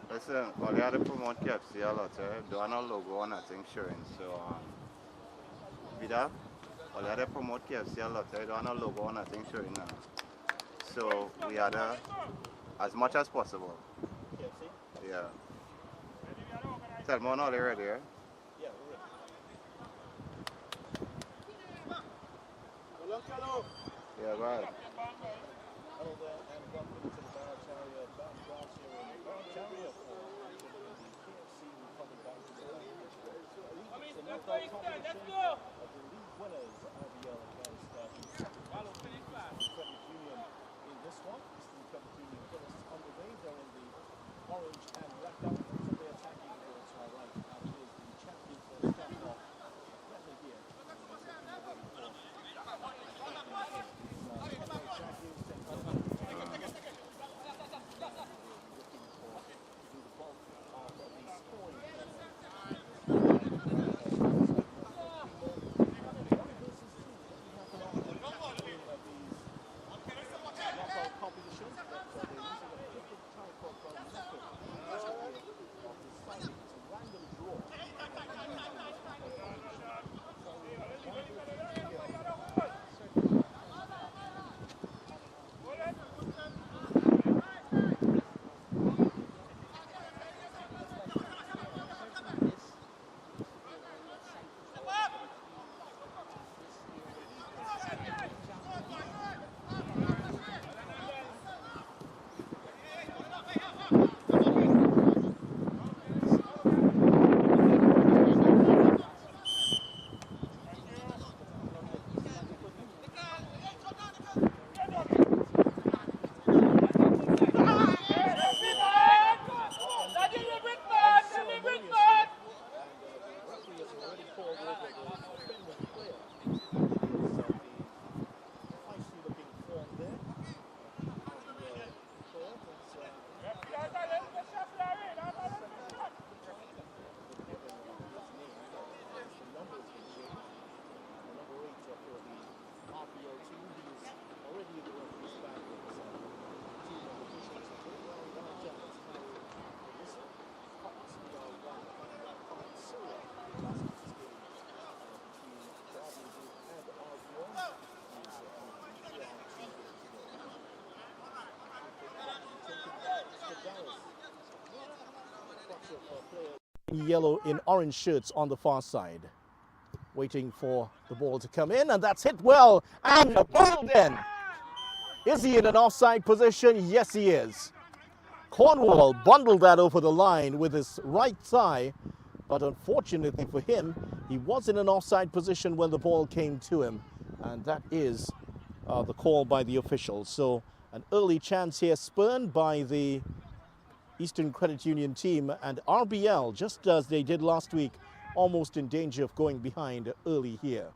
Listen, all you have to promote KFC a lot, eh? Don't have no logo or nothing showing, so Vida, all you have to promote KFC a lot, eh? Don't have no logo or nothing showing now. So we had to, as much as possible. KFC? Yeah. Tell me when all you ready, eh? Yeah, we're ready. Yeah, go ahead. Let's go! Yellow in orange shirts on the far side, waiting for the ball to come in, and that's hit well, and the ball then. Is he in an offside position? Yes, he is. Cornwall bundled that over the line with his right thigh, but unfortunately for him, he was in an offside position when the ball came to him, and that is the call by the officials. So an early chance here spurned by the Eastern Credit Union team, and RBL, just as they did last week, almost in danger of going behind early here.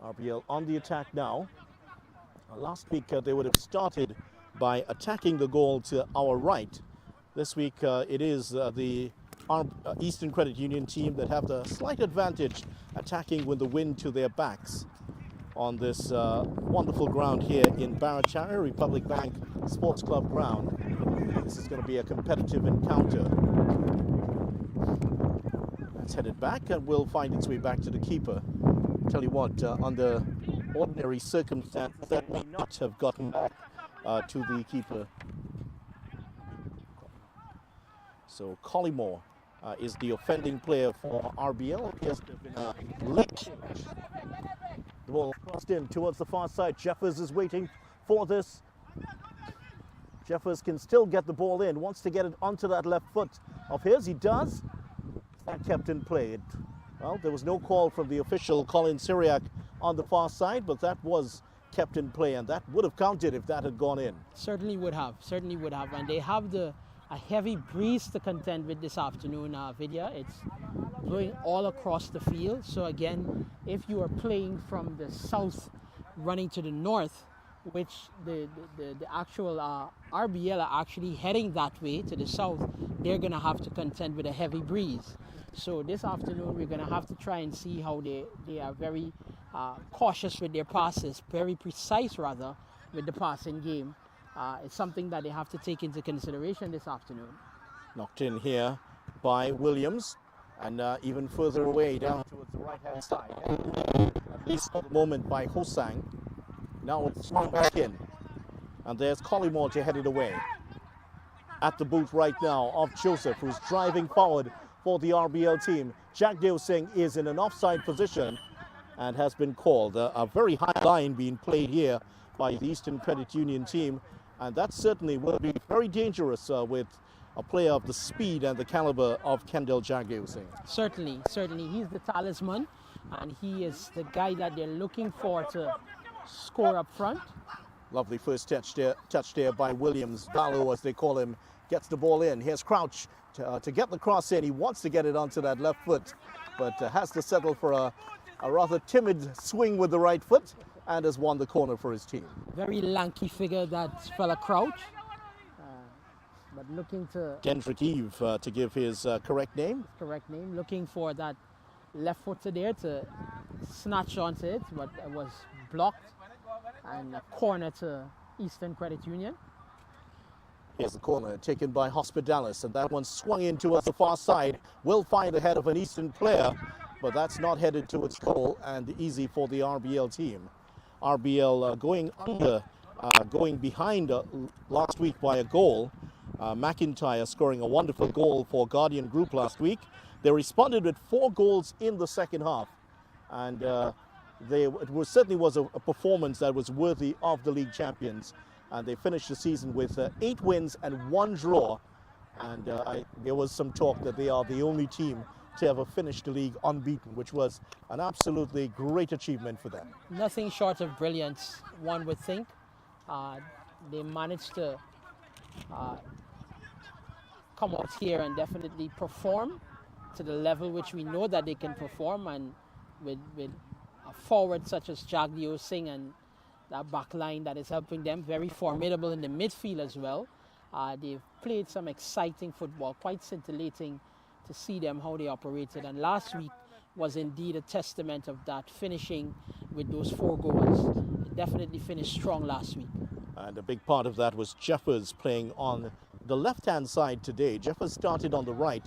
RBL on the attack now. Last week they would have started by attacking the goal to our right. This week it is the Eastern Credit Union team that have the slight advantage attacking with the wind to their backs on this wonderful ground here in Barachara, Republic Bank Sports Club ground. This is going to be a competitive encounter. That's headed back and will find its way back to the keeper. tell you what, under ordinary circumstances, that may not have gotten back to the keeper. So Collymore is the offending player for RBL. Appears to have been a late change. The ball crossed in towards the far side. Jeffers is waiting for this. Jeffers can still get the ball in, wants to get it onto that left foot of his. He does. That kept in play. Well, there was no call from the official, Colin Syriac, on the far side, but that was kept in play, and that would have counted if that had gone in. Certainly would have, and they have a heavy breeze to contend with this afternoon, Vidya. It's blowing all across the field. So again, if you are playing from the south running to the north, which the actual RBL are actually heading that way to the south, they're going to have to contend with a heavy breeze. So this afternoon we're going to have to try and see how they are very cautious with their passes, very precise rather with the passing game. It's something that they have to take into consideration this afternoon. Knocked in here by Williams, and even further away down towards the right-hand side. At least for the moment by Hosang. Now it's swung back in. And there's Collymore to head it away. At the boot right now of Joseph, who's driving forward for the RBL team. Jagdeo Singh is in an offside position and has been called. A very high line being played here by the Eastern Credit Union team. And that certainly will be very dangerous with a player of the speed and the caliber of Kendall Jagdeo Singh. Certainly. He's the talisman, and he is the guy that they're looking for to score up front. Lovely first touch there by Williams. Ballo, as they call him, gets the ball in. Here's Crouch to get the cross in. He wants to get it onto that left foot, but has to settle for a rather timid swing with the right foot, and has won the corner for his team. Very lanky figure, that fella Crouch, but looking to... Kendrick Eve, to give his correct name. Looking for that left footer there to snatch onto it, but it was blocked, and a corner to Eastern Credit Union. Here's the corner taken by Hospitalis, and that one swung in towards the far side. Will find the head of an Eastern player, but that's not headed towards goal, and easy for the RBL team. RBL going behind last week by a goal. McIntyre scoring a wonderful goal for Guardian Group last week. They responded with 4 goals in the second half, and certainly was a performance that was worthy of the league champions. And they finished the season with 8 wins and 1 draw. And there was some talk that they are the only team to ever finish the league unbeaten, which was an absolutely great achievement for them. Nothing short of brilliance, one would think. They managed to come out here and definitely perform to the level which we know that they can perform, and with a forward such as Jagdeo Singh and that back line that is helping them, very formidable in the midfield as well. They've played some exciting football, quite scintillating to see them how they operated, and last week was indeed a testament of that, finishing with those 4 goals. They definitely finished strong last week. And a big part of that was Jeffers playing on the left-hand side today. Jeffers started on the right.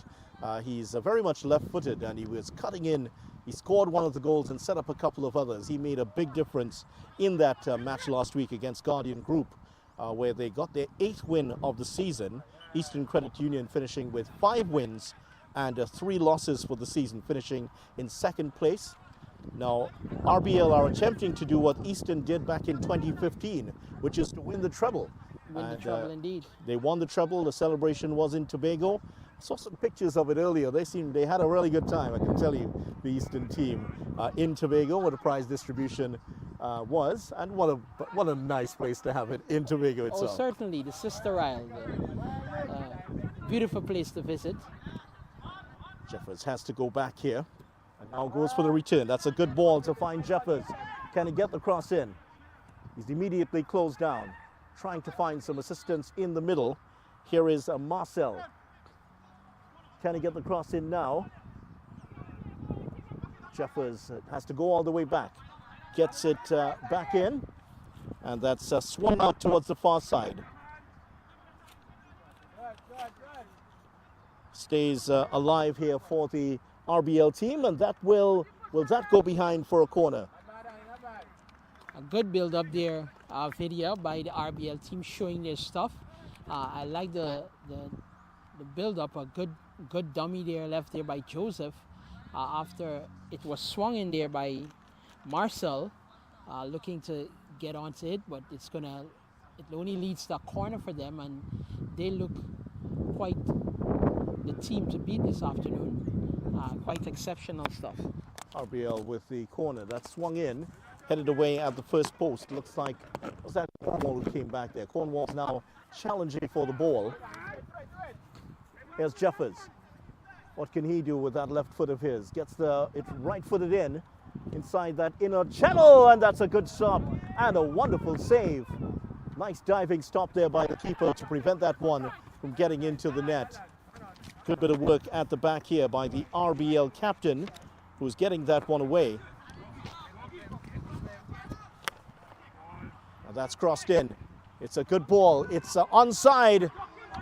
He's very much left-footed, and he was cutting in. He scored one of the goals and set up a couple of others. He made a big difference in that match last week against Guardian Group, where they got their 8th win of the season. Eastern Credit Union finishing with 5 wins and 3 losses for the season, finishing in 2nd place. Now, RBL are attempting to do what Eastern did back in 2015, which is to win the treble. Win the treble, indeed. They won the treble. The celebration was in Tobago. I saw some pictures of it earlier. They had a really good time, I can tell you, the Eastern team in Tobago, where the prize distribution was. And what a nice place to have it in Tobago itself. Oh, certainly, the Sister Isle. Beautiful place to visit. Jeffers has to go back here. And now goes for the return. That's a good ball to find Jeffers. Can he get the cross in? He's immediately closed down, trying to find some assistance in the middle. Here is Marcel. Can he get the cross in now? Jeffers has to go all the way back. Gets it back in. And that's swung out towards the far side. Stays alive here for the RBL team, and that will Will that go behind for a corner? A good build up there, video by the RBL team showing their stuff. I like the build up, a good dummy there left there by Joseph after it was swung in there by Marcel, looking to get onto it, but it only leads to a corner for them, and they look quite the team to beat this afternoon. Quite exceptional stuff. RBL with the corner that swung in, headed away at the first post. Looks like, was that Cornwall who came back there? Cornwall's now challenging for the ball. Here's Jeffers. What can he do with that left foot of his? Gets it right-footed inside that inner channel, and that's a good stop and a wonderful save. Nice diving stop there by the keeper to prevent that one from getting into the net. Good bit of work at the back here by the RBL captain, who's getting that one away. Now that's crossed in. It's a good ball. It's onside,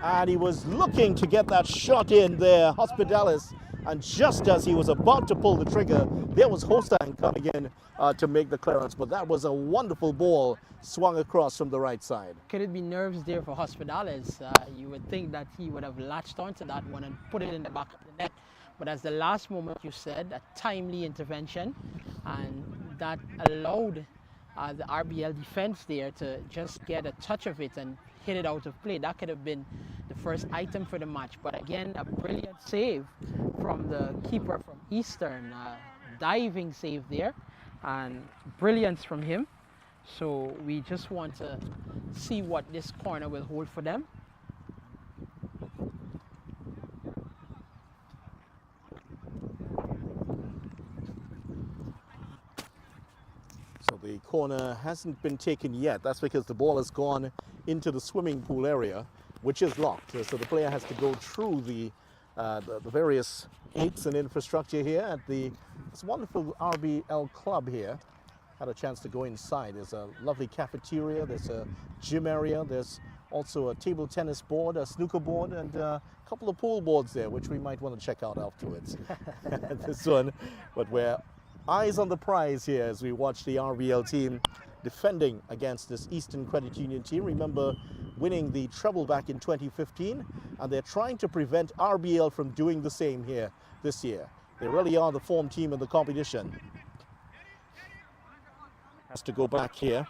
and he was looking to get that shot in there, Hospitalis. And just as he was about to pull the trigger, there was Hosang coming in to make the clearance. But that was a wonderful ball swung across from the right side. Could it be nerves there for Hospitalis? You would think that he would have latched onto that one and put it in the back of the net. But as the last moment you said, a timely intervention, and that allowed the RBL defense there to just get a touch of it and hit it out of play. That could have been the first item for the match. But again, a brilliant save from the keeper from Eastern. Diving save there, and brilliance from him. So we just want to see what this corner will hold for them. So the corner hasn't been taken yet. That's because the ball has gone into the swimming pool area, which is locked. So the player has to go through the various gates and infrastructure here at this wonderful RBL club here. Had a chance to go inside. There's a lovely cafeteria, there's a gym area, there's also a table tennis board, a snooker board, and a couple of pool boards there, which we might want to check out afterwards. This one, but we're eyes on the prize here as we watch the RBL team defending against this Eastern Credit Union team. Remember winning the treble back in 2015, and they're trying to prevent RBL from doing the same here this year. They really are the form team in the competition. Has to go back here.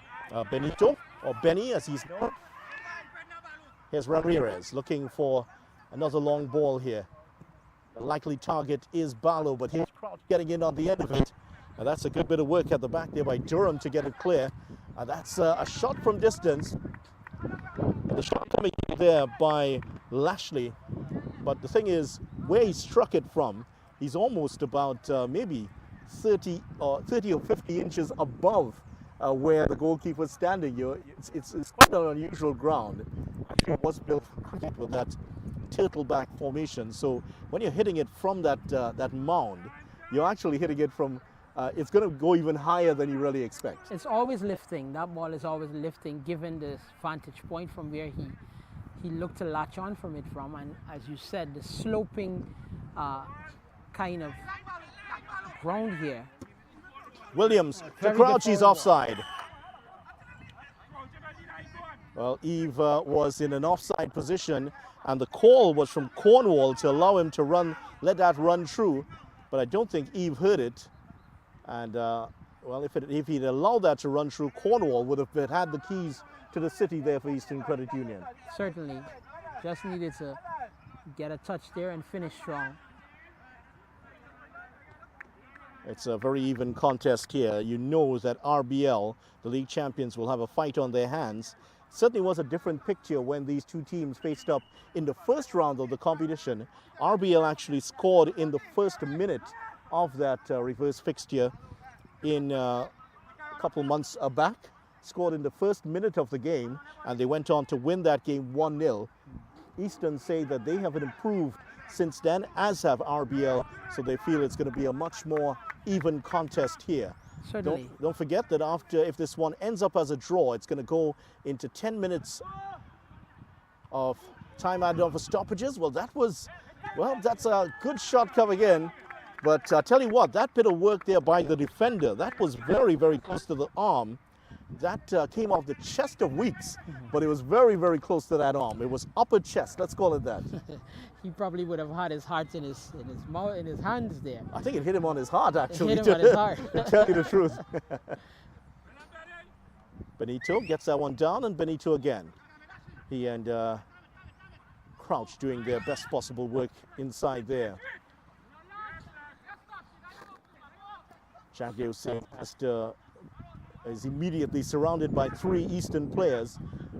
Benito, or Benny as he's known. Here's Ramirez looking for another long ball here. The likely target is Barlow, but here's Crouch getting in on the end of it. And that's a good bit of work at the back there by Durham to get it clear. And that's a shot from distance. And the shot coming in there by Lashley. But the thing is, where he struck it from, he's almost about maybe 30 or 50 inches above where the goalkeeper's standing. It's quite an unusual ground. Actually, it was built for cricket with that turtleback formation. So when you're hitting it from that mound, you're actually hitting it from, it's going to go even higher than you really expect. It's always lifting. That ball is always lifting, given the vantage point from where he looked to latch on from it from. And as you said, the sloping kind of ground here. Williams to Crouch, he's offside. Well, Eve was in an offside position, and the call was from Cornwall to allow him to let that run through. But I don't think Eve heard it. And, well, if he'd allowed that to run through, Cornwall would have had the keys to the city there for Eastern Credit Union. Certainly. Just needed to get a touch there and finish strong. It's a very even contest here. You know that RBL, the league champions, will have a fight on their hands. It certainly was a different picture when these two teams faced up in the first round of the competition. RBL actually scored in the first minute of that reverse fixture in a couple months back. Scored in the first minute of the game, and they went on to win that game 1-0. Eastern say that they have improved since then, as have RBL, so they feel it's going to be a much more even contest here. Certainly. Don't forget that if this one ends up as a draw, it's going to go into 10 minutes of time added on for stoppages. Well, that's a good shot coming in. But I tell you what, that bit of work there by the defender, that was very, very close to the arm. That came off the chest of Weeks, but it was very, very close to that arm. It was upper chest, let's call it that. He probably would have had his heart in his mouth, in his hands there. I think it hit him on his heart, actually. It hit him on his heart. To tell you the truth. Benito gets that one down, and Benito again. He and Crouch doing their best possible work inside there. Jagdev Singh is immediately surrounded by 3 Eastern players.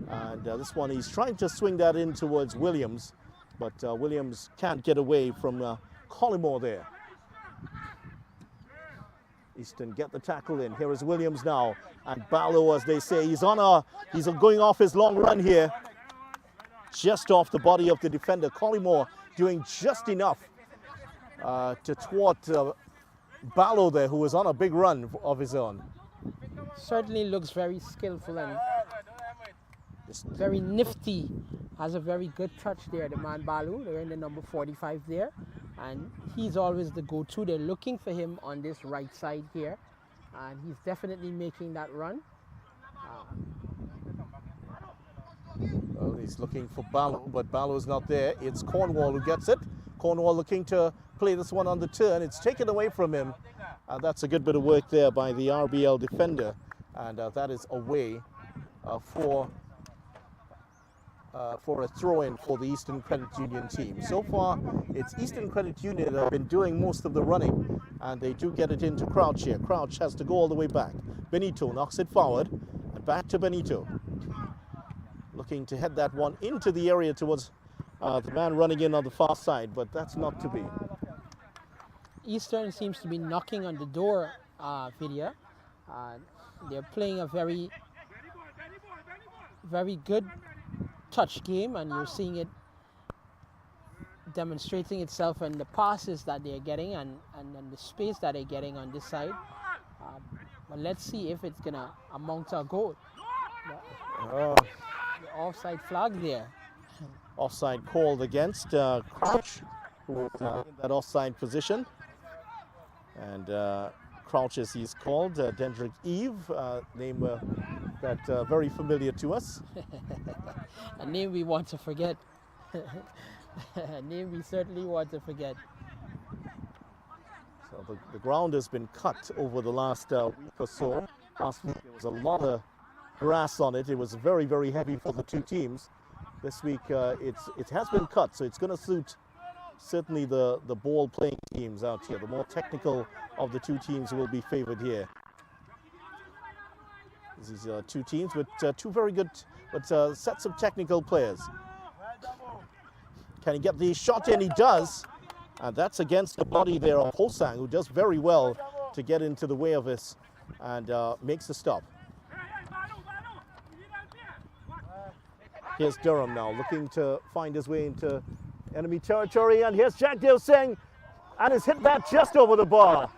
And this one, he's trying to swing that in towards Williams, but Williams can't get away from Collymore there. Eastern get the tackle in. Here is Williams now. And Barlow, as they say, he's going off his long run here. Just off the body of the defender. Collymore doing just enough to thwart Barlow there, who was on a big run of his own. Certainly looks very skillful and very nifty. Has a very good touch there, the man Balu. They're in the number 45 there. And he's always the go-to. They're looking for him on this right side here. And he's definitely making that run. Well, he's looking for Barlow, but Barlow's not there. It's Cornwall who gets it. Cornwall looking to play this one on the turn. It's taken away from him. That's a good bit of work there by the RBL defender. And that is away for a throw-in for the Eastern Credit Union team. So far, it's Eastern Credit Union that have been doing most of the running, and they do get it into Crouch here. Crouch has to go all the way back. Benito knocks it forward, and back to Benito. Looking to head that one into the area towards the man running in on the far side, but that's not to be. Eastern seems to be knocking on the door, Vidya. They're playing a very, very good touch game, and you're seeing it demonstrating itself in the passes that they're getting and the space that they're getting on this side. But let's see if it's going to amount to a goal. The offside flag there. Offside called against Crouch, who was in that offside position. And Crouch, as he's called, Dendrick Eve, name that very familiar to us. A name we want to forget. A name we certainly want to forget. So the ground has been cut over the last week or so. Last week there was a lot of grass on it. It was very, very heavy for the two teams. This week it has been cut, so it's going to suit certainly the ball playing teams out here. The more technical of the two teams will be favored here. These are two teams with two very good sets of technical players. Can he get the shot in? He does. And that's against the body there of Hosang, who does very well to get into the way of this and makes the stop. Here's Durham now, looking to find his way into enemy territory. And here's Jagdev Singh, and has hit that just over the bar.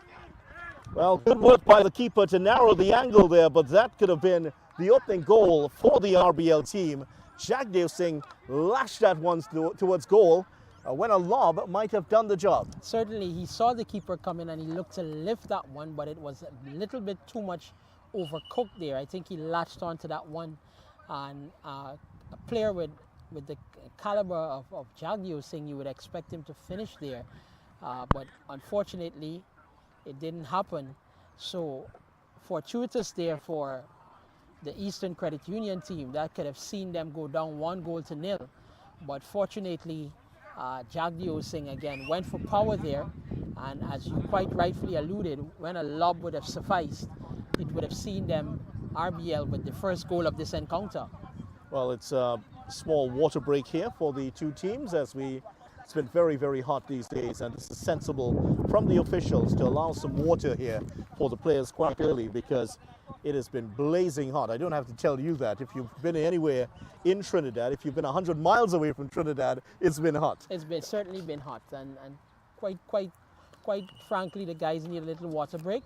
Well, good work by the keeper to narrow the angle there, but that could have been the opening goal for the RBL team. Jagdev Singh lashed that one towards goal when a lob might have done the job. Certainly, he saw the keeper come in and he looked to lift that one, but it was a little bit too much overcooked there. I think he latched onto that one, and a player with the caliber of Jagdev Singh, you would expect him to finish there, but unfortunately, it didn't happen. So fortuitous there for the Eastern Credit Union team. That could have seen them go down 1-0. But fortunately, Jagdev Singh again went for power there. And as you quite rightfully alluded, when a lob would have sufficed, it would have seen them RBL with the first goal of this encounter. Well, it's a small water break here for the two teams as it's been very, very hot these days, and it's sensible from the officials to allow some water here for the players quite early because it has been blazing hot. I don't have to tell you that. If you've been anywhere in Trinidad, if you've been 100 miles away from Trinidad, it's been hot. It's certainly been hot, and quite frankly, the guys need a little water break.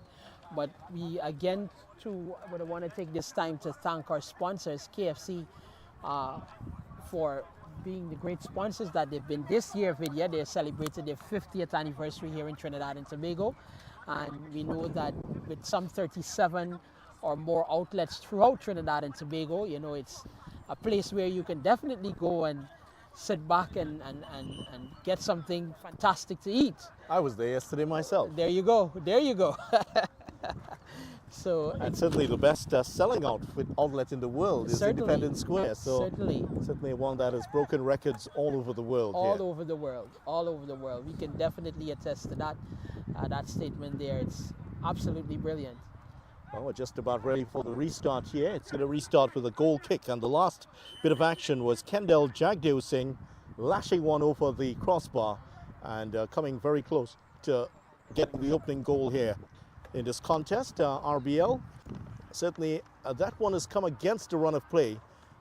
But we again would want to take this time to thank our sponsors, KFC, for being the great sponsors that they've been this year, Vidya. They celebrated their 50th anniversary here in Trinidad and Tobago. And we know that with some 37 or more outlets throughout Trinidad and Tobago, you know, it's a place where you can definitely go and sit back and get something fantastic to eat. I was there yesterday myself. There you go. There you go. So And certainly the best selling outlet in the world is certainly, Independence Square. So certainly one that has broken records all over the world. all over the world, all over the world. We can definitely attest to that. That statement there. It's absolutely brilliant. Well, we're just about ready for the restart here. It's going to restart with a goal kick, and the last bit of action was Kendall Jagdev Singh lashing one over the crossbar and coming very close to getting the opening goal here in this contest. RBL, certainly that one has come against a run of play,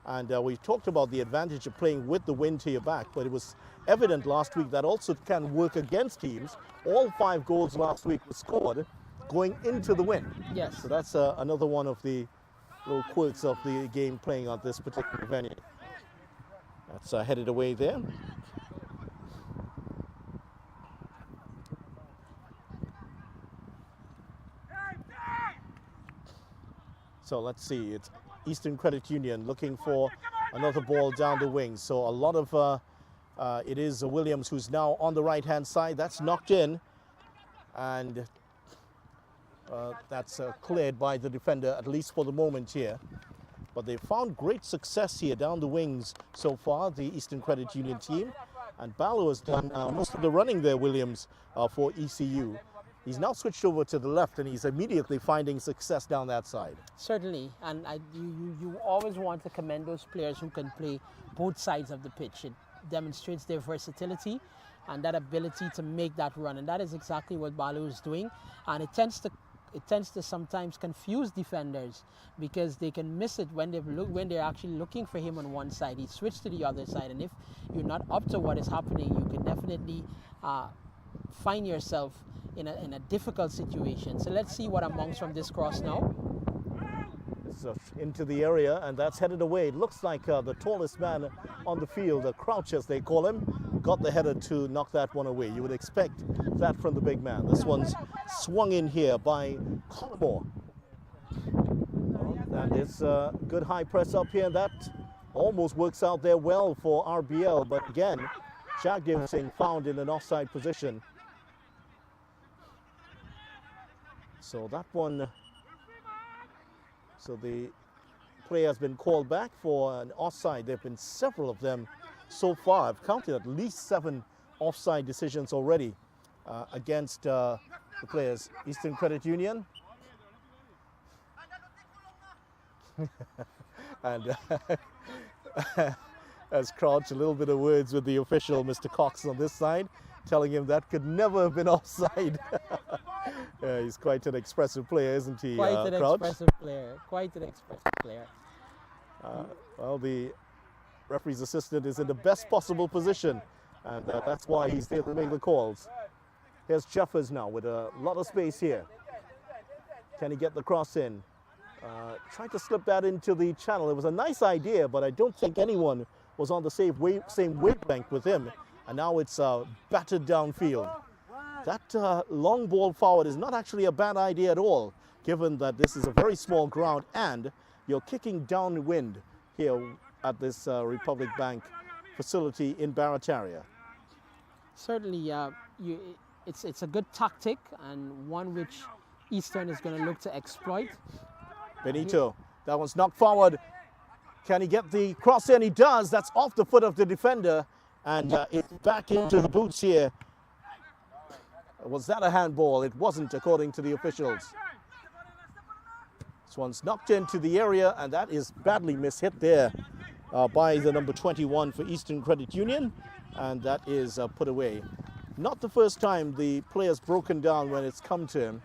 and we talked about the advantage of playing with the wind to your back, but it was evident last week that also can work against teams. All 5 goals last week were scored going into the wind. Yes. So that's another one of the little quirks of the game playing on this particular venue. That's headed away there. So let's see, it's Eastern Credit Union looking for another ball down the wing. So a lot of, it is Williams who's now on the right-hand side. That's knocked in, and that's cleared by the defender, at least for the moment here. But they've found great success here down the wings so far, the Eastern Credit Union team. And Ballo has done most of the running there, Williams, for ECU. He's now switched over to the left, and he's immediately finding success down that side. Certainly, and you always want to commend those players who can play both sides of the pitch. It demonstrates their versatility and that ability to make that run, and that is exactly what Ballo is doing. And it tends to sometimes confuse defenders because they can miss it when they're actually looking for him on one side. He switched to the other side, and if you're not up to what is happening, you can definitely find yourself in a difficult situation. So let's see what amounts from this cross now. So into the area, and that's headed away. It looks like the tallest man on the field, the Crouch as they call him, got the header to knock that one away. You would expect that from the big man. This one's swung in here by Colmore. And it's a good high press up here. That almost works out there well for RBL, but again, Jagdev Singh found in an offside position. So that one, so the play has been called back for an offside. There have been several of them so far. I've counted at least 7 offside decisions already against the players. Eastern Credit Union. And as Crouch, a little bit of words with the official, Mr. Cox, on this side, telling him that could never have been offside. He's quite an expressive player, isn't he, Quite an Crouch? expressive player. Quite an expressive player. Well, the referee's assistant is in the best possible position, and that's why he's there to make the calls. Here's Jeffers now with a lot of space here. Can he get the cross in? Tried to slip that into the channel. It was a nice idea, but I don't think anyone was on the same wavelength with him. And now it's battered downfield. That long ball forward is not actually a bad idea at all, given that this is a very small ground and you're kicking downwind here at this Republic Bank facility in Barataria. Certainly, it's a good tactic and one which Eastern is going to look to exploit. Benito, that one's knocked forward. Can he get the cross in? He does. That's off the foot of the defender, and it's back into the boots here. Was that a handball? It wasn't, according to the officials. This one's knocked into the area, and that is badly mishit there by the number 21 for Eastern Credit Union, and that is put away. Not the first time the player's broken down when it's come to him.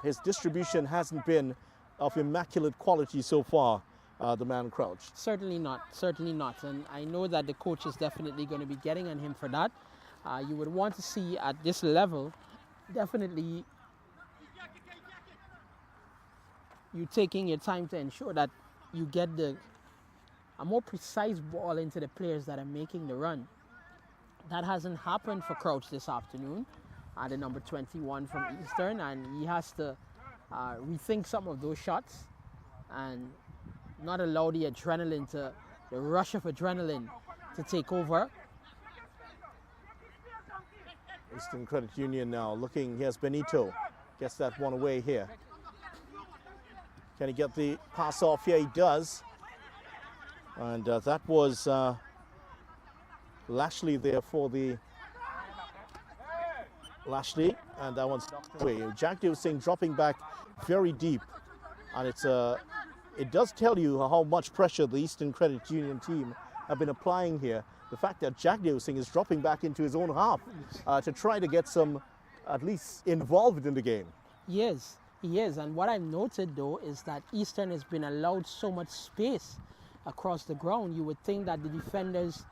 His distribution hasn't been of immaculate quality so far, the man Crouch. Certainly not, and I know that the coach is definitely going to be getting on him for that. You would want to see at this level, definitely you taking your time to ensure that you get the a more precise ball into the players that are making the run. That hasn't happened for Crouch this afternoon, the number 21 from Eastern, and he has to rethink some of those shots and not allow the adrenaline the rush of adrenaline to take over. Eastern Credit Union now looking, here's Benito, gets that one away here. Can he get the pass off here? He does. And that was Lashley there for the Lashley, and that one's knocked away. Jagdev Singh dropping back very deep, and it does tell you how much pressure the Eastern Credit Union team have been applying here. The fact that Jagdev Singh is dropping back into his own half to try to get some, at least, involved in the game. Yes, he is. And what I've noted, though, is that Eastern has been allowed so much space across the ground. You would think that the defenders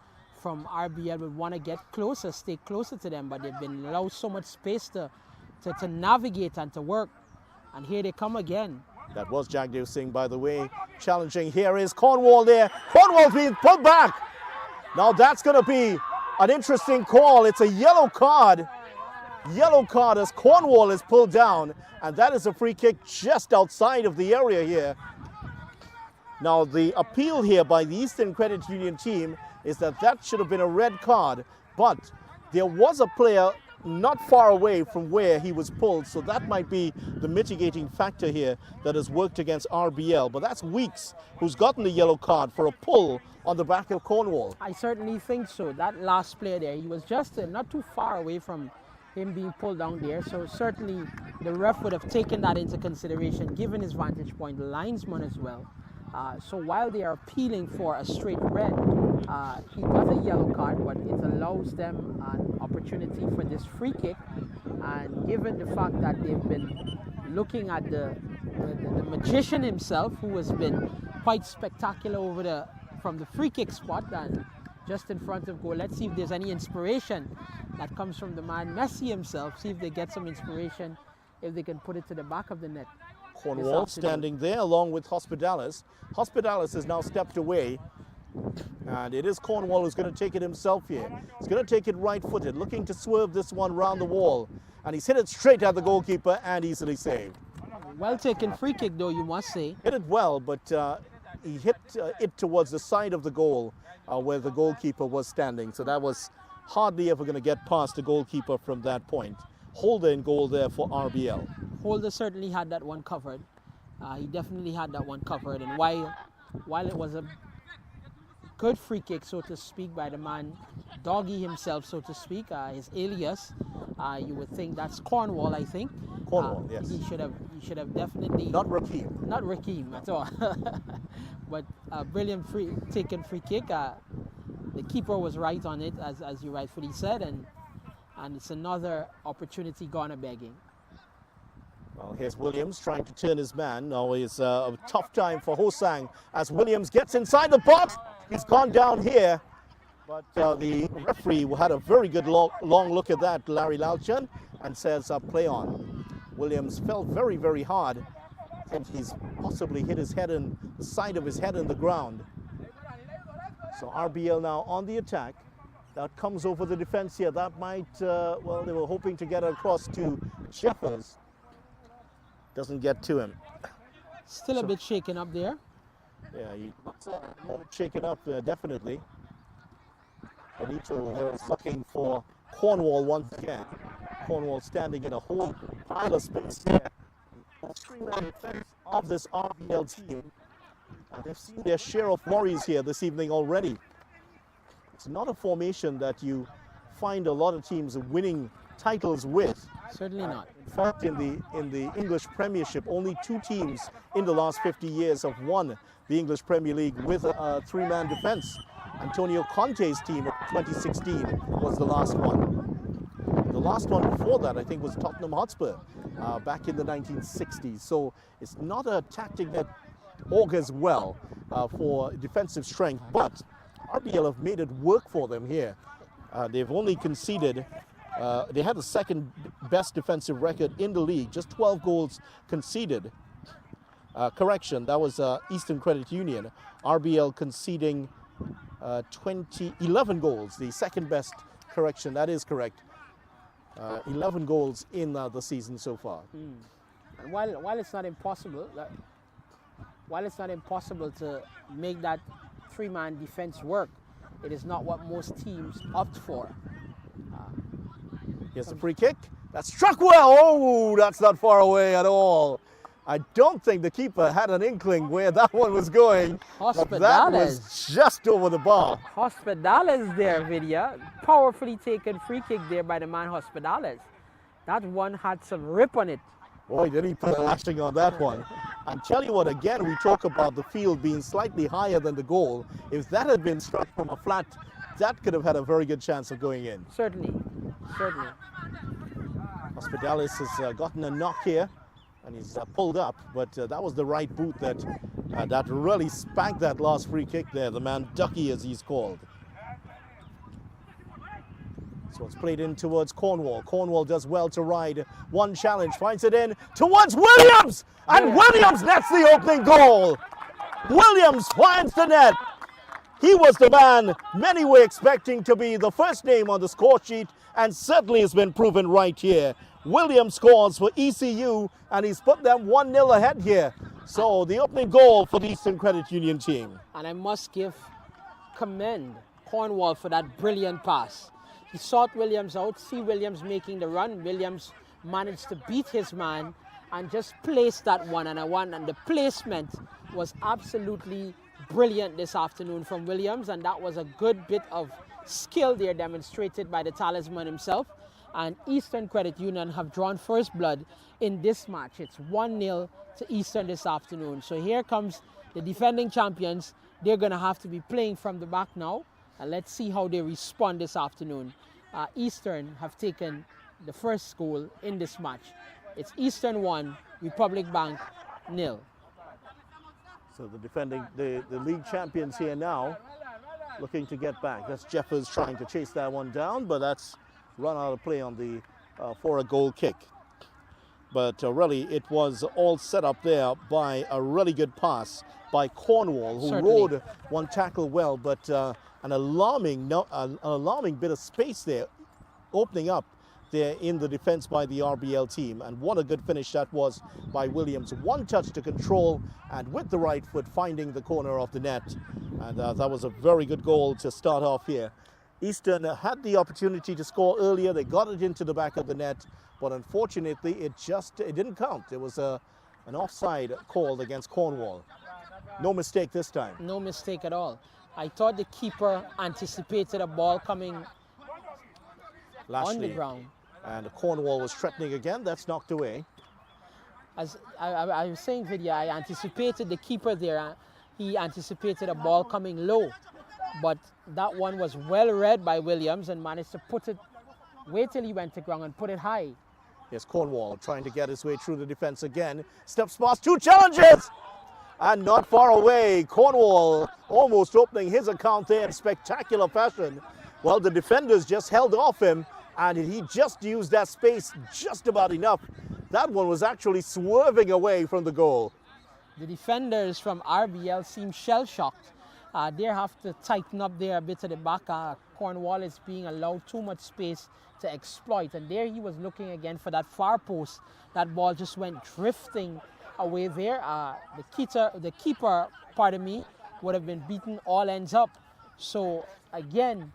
from RBL would want to get closer, stay closer to them, but they've been allowed so much space to navigate and to work. And here they come again. That was Jagdev Singh, by the way, challenging. Here is Cornwall there. Cornwall's being pulled back. Now that's going to be an interesting call. It's a yellow card. Yellow card as Cornwall is pulled down, and that is a free kick just outside of the area here. Now the appeal here by the Eastern Credit Union team is that should have been a red card, but there was a player not far away from where he was pulled, so that might be the mitigating factor here that has worked against RBL. But that's Weeks who's gotten the yellow card for a pull on the back of Cornwall. I certainly think so. That last player there, he was just not too far away from him being pulled down there, so certainly the ref would have taken that into consideration, given his vantage point, the linesman as well. So while they are appealing for a straight red, he got a yellow card, but it allows them an opportunity for this free kick. And given the fact that they've been looking at the magician himself, who has been quite spectacular from the free kick spot and just in front of goal, let's see if there's any inspiration that comes from the man Messi himself. See if they get some inspiration, if they can put it to the back of the net. Cornwall standing there along with Hospitalis. Hospitalis has now stepped away, and it is Cornwall who's going to take it himself here. He's going to take it right-footed, looking to swerve this one round the wall, and he's hit it straight at the goalkeeper and easily saved. Well taken free kick, though, you must say. Hit it well, but he hit it towards the side of the goal where the goalkeeper was standing, so that was hardly ever going to get past the goalkeeper from that point. Holder in goal there for RBL. Holder certainly had that one covered. He definitely had that one covered. And while it was a good free kick, so to speak, by the man Doggy himself, so to speak, his alias, you would think that's Cornwall, I think. Cornwall, yes. He should have definitely... Not Rakeem. Not Rakeem at all. But brilliant taken free kick. The keeper was right on it, as you rightfully said, and it's another opportunity gone a-begging. Well, here's Williams trying to turn his man. Now it's a tough time for Hosang as Williams gets inside the box. He's gone down here, but the referee had a very good long look at that, Larry Lalchan, and says play on. Williams fell very, very hard. I think he's possibly hit his head in the side of his head in the ground. So RBL now on the attack. That comes over the defense here. That might, well, they were hoping to get across to Jeffers. Doesn't get to him. Still a bit shaken up there. Yeah, shaken up, definitely. Benito is looking for Cornwall once again. Cornwall standing in a whole pile of space here. Of this RBL team. They've seen their share of worries here this evening already. It's not a formation that you find a lot of teams winning titles with. Certainly not. In fact, in the English Premiership, only 2 teams in the last 50 years have won the English Premier League with a 3-man defense. Antonio Conte's team of 2016 was the last one. The last one before that, I think, was Tottenham Hotspur back in the 1960s. So it's not a tactic that augurs well for defensive strength, but RBL have made it work for them here. They've only conceded, they had the second best defensive record in the league, just 12 goals conceded. Correction, that was Eastern Credit Union. RBL conceding 11 goals, the second best. Correction, that is correct. 11 goals in the season so far. And while it's not impossible, to make that three-man defense work, it is not what most teams opt for. Here's the free kick. That's struck well. Oh, that's not far away at all. I don't think the keeper had an inkling where that one was going. But that was just over the bar. Hospitales there, Vidya. Powerfully taken free kick there by the man Hospitales. That one had some rip on it. Boy, did he put a lashing on that one. And tell you what, again, we talk about the field being slightly higher than the goal. If that had been struck from a flat, that could have had a very good chance of going in. Certainly. Hospitales has gotten a knock here, and he's pulled up, but that was the right boot that really spanked that last free kick there, the man Ducky as he's called. So it's played in towards Cornwall. Cornwall does well to ride one challenge, finds it in towards Williams, and Williams nets the opening goal. Williams finds the net. He was the man many were expecting to be the first name on the score sheet, and certainly has been proven right here. Williams scores for ECU, and he's put them 1-0 ahead here. So the opening goal for the Eastern Credit Union team. And I must commend Cornwall for that brilliant pass. He sought Williams out, see Williams making the run. Williams managed to beat his man and just place that one. And the placement was absolutely brilliant this afternoon from Williams, and that was a good bit of skill there demonstrated by the talisman himself. And Eastern Credit Union have drawn first blood in this match. It's 1-0 to Eastern this afternoon. So here comes the defending champions. They're going to have to be playing from the back now. And let's see how they respond this afternoon. Eastern have taken the first goal in this match. It's Eastern 1, Republic Bank 0. So the league champions here now looking to get back. That's Jeffers trying to chase that one down, but that's run out of play on the for a goal kick. But really, it was all set up there by a really good pass by Cornwall, who rode one tackle well, but an alarming bit of space there, opening up there in the defense by the RBL team. And what a good finish that was by Williams. One touch to control, and with the right foot finding the corner of the net. And that was a very good goal to start off here. Eastern had the opportunity to score earlier. They got it into the back of the net, but unfortunately it didn't count. It was an offside called against Cornwall. No mistake this time. No mistake at all. I thought the keeper anticipated a ball coming on the ground. And Cornwall was threatening again. That's knocked away. As I was saying, Vidya, I anticipated the keeper there. He anticipated a ball coming low. But that one was well read by Williams and managed to wait till he went to ground and put it high. Yes, Cornwall trying to get his way through the defense again. Steps past two challenges! And not far away, Cornwall almost opening his account there in spectacular fashion. Well, the defenders just held off him, and he just used that space just about enough. That one was actually swerving away from the goal. The defenders from RBL seem shell-shocked. They have to tighten up there a bit at the back. Cornwall is being allowed too much space to exploit. And there he was looking again for that far post. That ball just went drifting away there. The keeper, pardon me, would have been beaten all ends up. So again,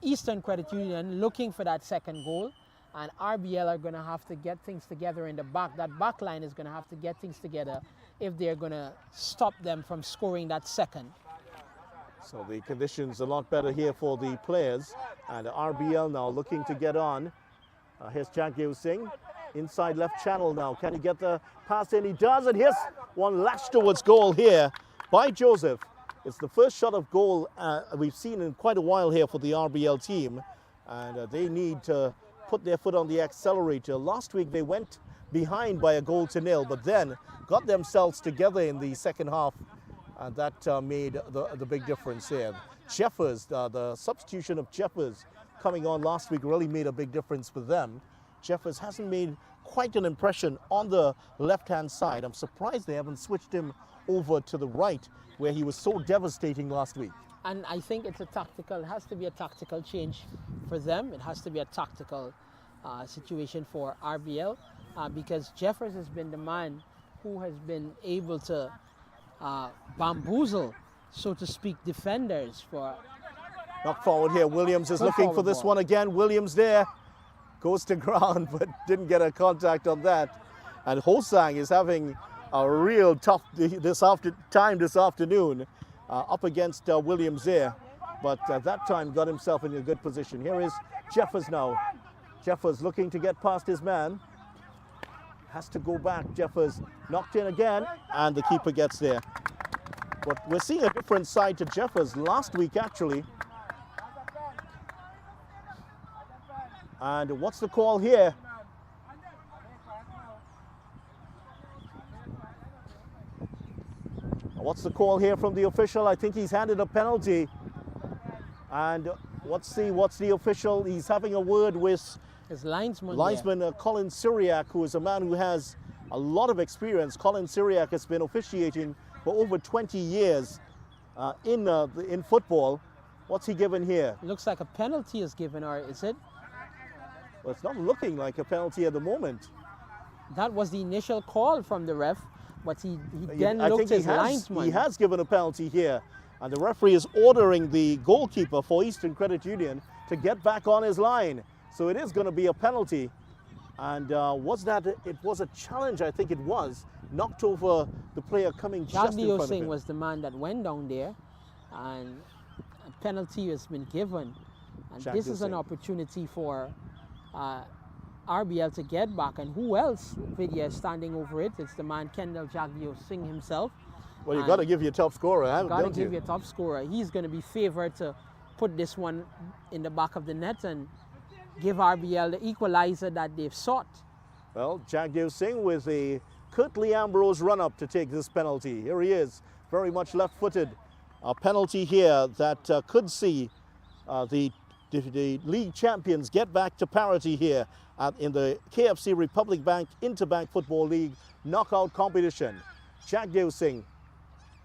Eastern Credit Union looking for that second goal. And RBL are going to have to get things together in the back. That back line is going to have to get things together if they're going to stop them from scoring that second. So the conditions a lot better here for the players. And RBL now looking to get on. Here's Jagdev Singh. Inside left channel now. Can he get the pass in? He does. And here's one lashed towards goal here by Joseph. It's the first shot of goal we've seen in quite a while here for the RBL team. And they need to put their foot on the accelerator. Last week they went behind by a goal to nil, but then got themselves together in the second half. And that made the big difference here. Jeffers, the substitution of Jeffers coming on last week really made a big difference for them. Jeffers hasn't made quite an impression on the left-hand side. I'm surprised they haven't switched him over to the right, where he was so devastating last week. And I think it's a tactical, it has to be a tactical change for them. It has to be a tactical situation for RBL because Jeffers has been the man who has been able to bamboozle, so to speak, defenders for. Knock forward here. Williams is looking for this one again. Williams there. Goes to ground, but didn't get a contact on that. And Hosang is having a real tough time this afternoon up against Williams there. But that time got himself in a good position. Here is Jeffers now. Jeffers looking to get past his man. Has to go back. Jeffers knocked in again, and the keeper gets there. But we're seeing a different side to Jeffers last week, actually. And what's the call here? What's the call here from the official? I think he's handed a penalty. And what's the official? He's having a word with his linesman Colin Syriac, who is a man who has a lot of experience. Colin Syriac has been officiating for over 20 years in football. What's he given here? Looks like a penalty is given, or is it? Well, it's not looking like a penalty at the moment. That was the initial call from the ref, but he then looked at his linesman. He has given a penalty here, and the referee is ordering the goalkeeper for Eastern Credit Union to get back on his line. So it is going to be a penalty. And it was a challenge, I think it was. Knocked over the player coming just in front of him. Singh was the man that went down there, and a penalty has been given. And this is an opportunity for RBL to get back. And who else, Vidya, is standing over it? It's the man Kendall Jagdio Singh himself. Well, you've got to give your top scorer, haven't you? Got to give your top scorer. He's going to be favored to put this one in the back of the net and give RBL the equalizer that they've sought. Well, Jagdio Singh with a Curtly Ambrose run-up to take this penalty. Here he is, very much left-footed. A penalty here that could see the league champions get back to parity here in the KFC Republic Bank Interbank Football League knockout competition. Jagdio Singh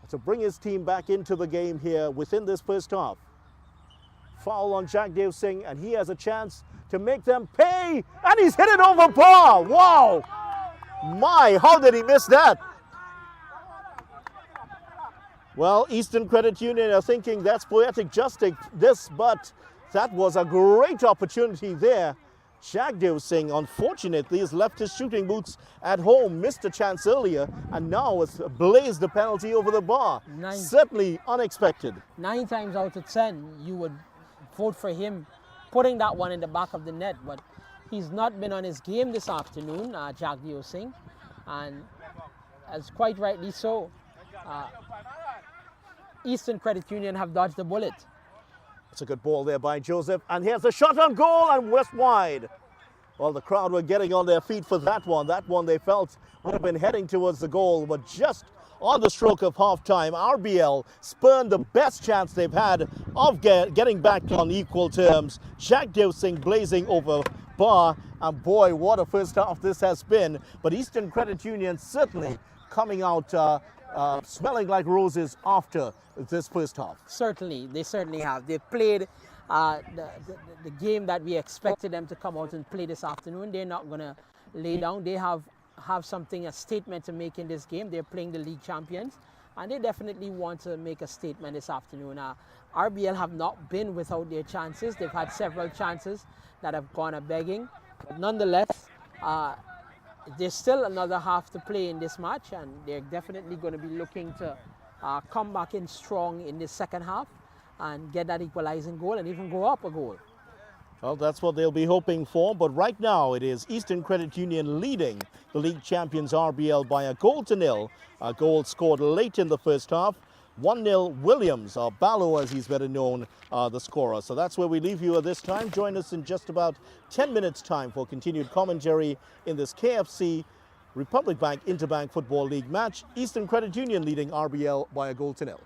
to bring his team back into the game here within this first half. Foul on Jagdio Singh, and he has a chance to make them pay, and he's hit it over bar. Wow! My, how did he miss that? Well, Eastern Credit Union are thinking that's poetic justice, but that was a great opportunity there. Jagdio Singh, unfortunately, has left his shooting boots at home, missed a chance earlier, and now has blazed the penalty over the bar. Certainly unexpected. 9 times out of 10, you would vote for him putting that one in the back of the net, but he's not been on his game this afternoon, Jagdio Singh, and as quite rightly so, Eastern Credit Union have dodged the bullet. It's a good ball there by Joseph, and here's a shot on goal and west wide. Well, the crowd were getting on their feet for that one. That one they felt would have been heading towards the goal, but just on the stroke of half-time, RBL spurned the best chance they've had of getting back on equal terms. Jagdio Singh blazing over bar, and boy, what a first half this has been. But Eastern Credit Union certainly coming out smelling like roses after this first half. Certainly, they certainly have. They played the game that we expected them to come out and play this afternoon. They're not going to lay down. They have a statement to make in this game. They're playing the league champions, and they definitely want to make a statement this afternoon. RBL have not been without their chances. They've had several chances that have gone a begging. But nonetheless, there's still another half to play in this match, and they're definitely going to be looking to come back in strong in the second half and get that equalizing goal and even go up a goal. Well, that's what they'll be hoping for, but right now it is Eastern Credit Union leading the league champions RBL by a 0-0. A goal scored late in the first half. 1-0 Williams, or Ballo as he's better known, the scorer. So that's where we leave you at this time. Join us in just about 10 minutes time for continued commentary in this KFC Republic Bank Interbank Football League match. Eastern Credit Union leading RBL by a 0-0.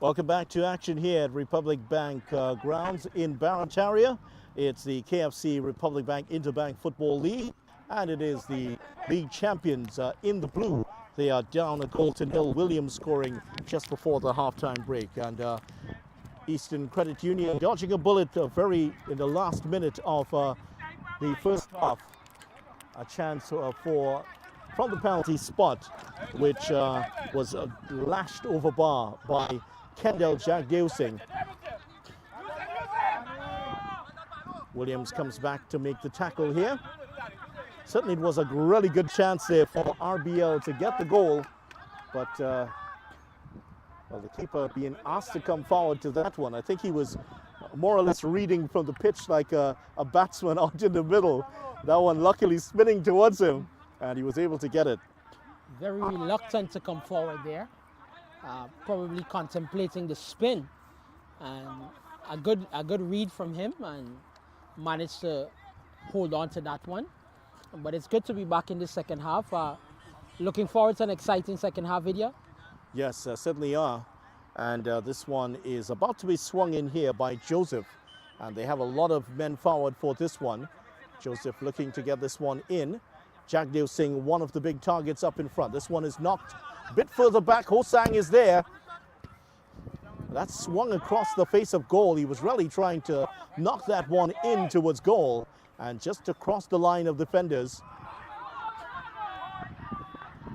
Welcome back to action here at Republic Bank grounds in Barataria. It's the KFC Republic Bank Interbank Football League, and it is the league champions in the blue. They are down at Colton Hill. Williams scoring just before the halftime break, and Eastern Credit Union dodging a bullet in the last minute of the first half. A chance from the penalty spot, which was lashed over bar by Kendall Jagdeusing. Williams comes back to make the tackle here. Certainly it was a really good chance there for RBL to get the goal, but well, the keeper being asked to come forward to that one. I think he was more or less reading from the pitch like a batsman out in the middle. That one luckily spinning towards him, and he was able to get it. Very reluctant to come forward there. Probably contemplating the spin, and a good read from him, and managed to hold on to that one. But it's good to be back in the second half. Looking forward to an exciting second half video. Yes, certainly are. And this one is about to be swung in here by Joseph, and they have a lot of men forward for this one. Joseph looking to get this one in. Jagdeusing, one of the big targets up in front. This one is knocked a bit further back. Hosang is there. That's swung across the face of goal. He was really trying to knock that one in towards goal, and just across the line of defenders.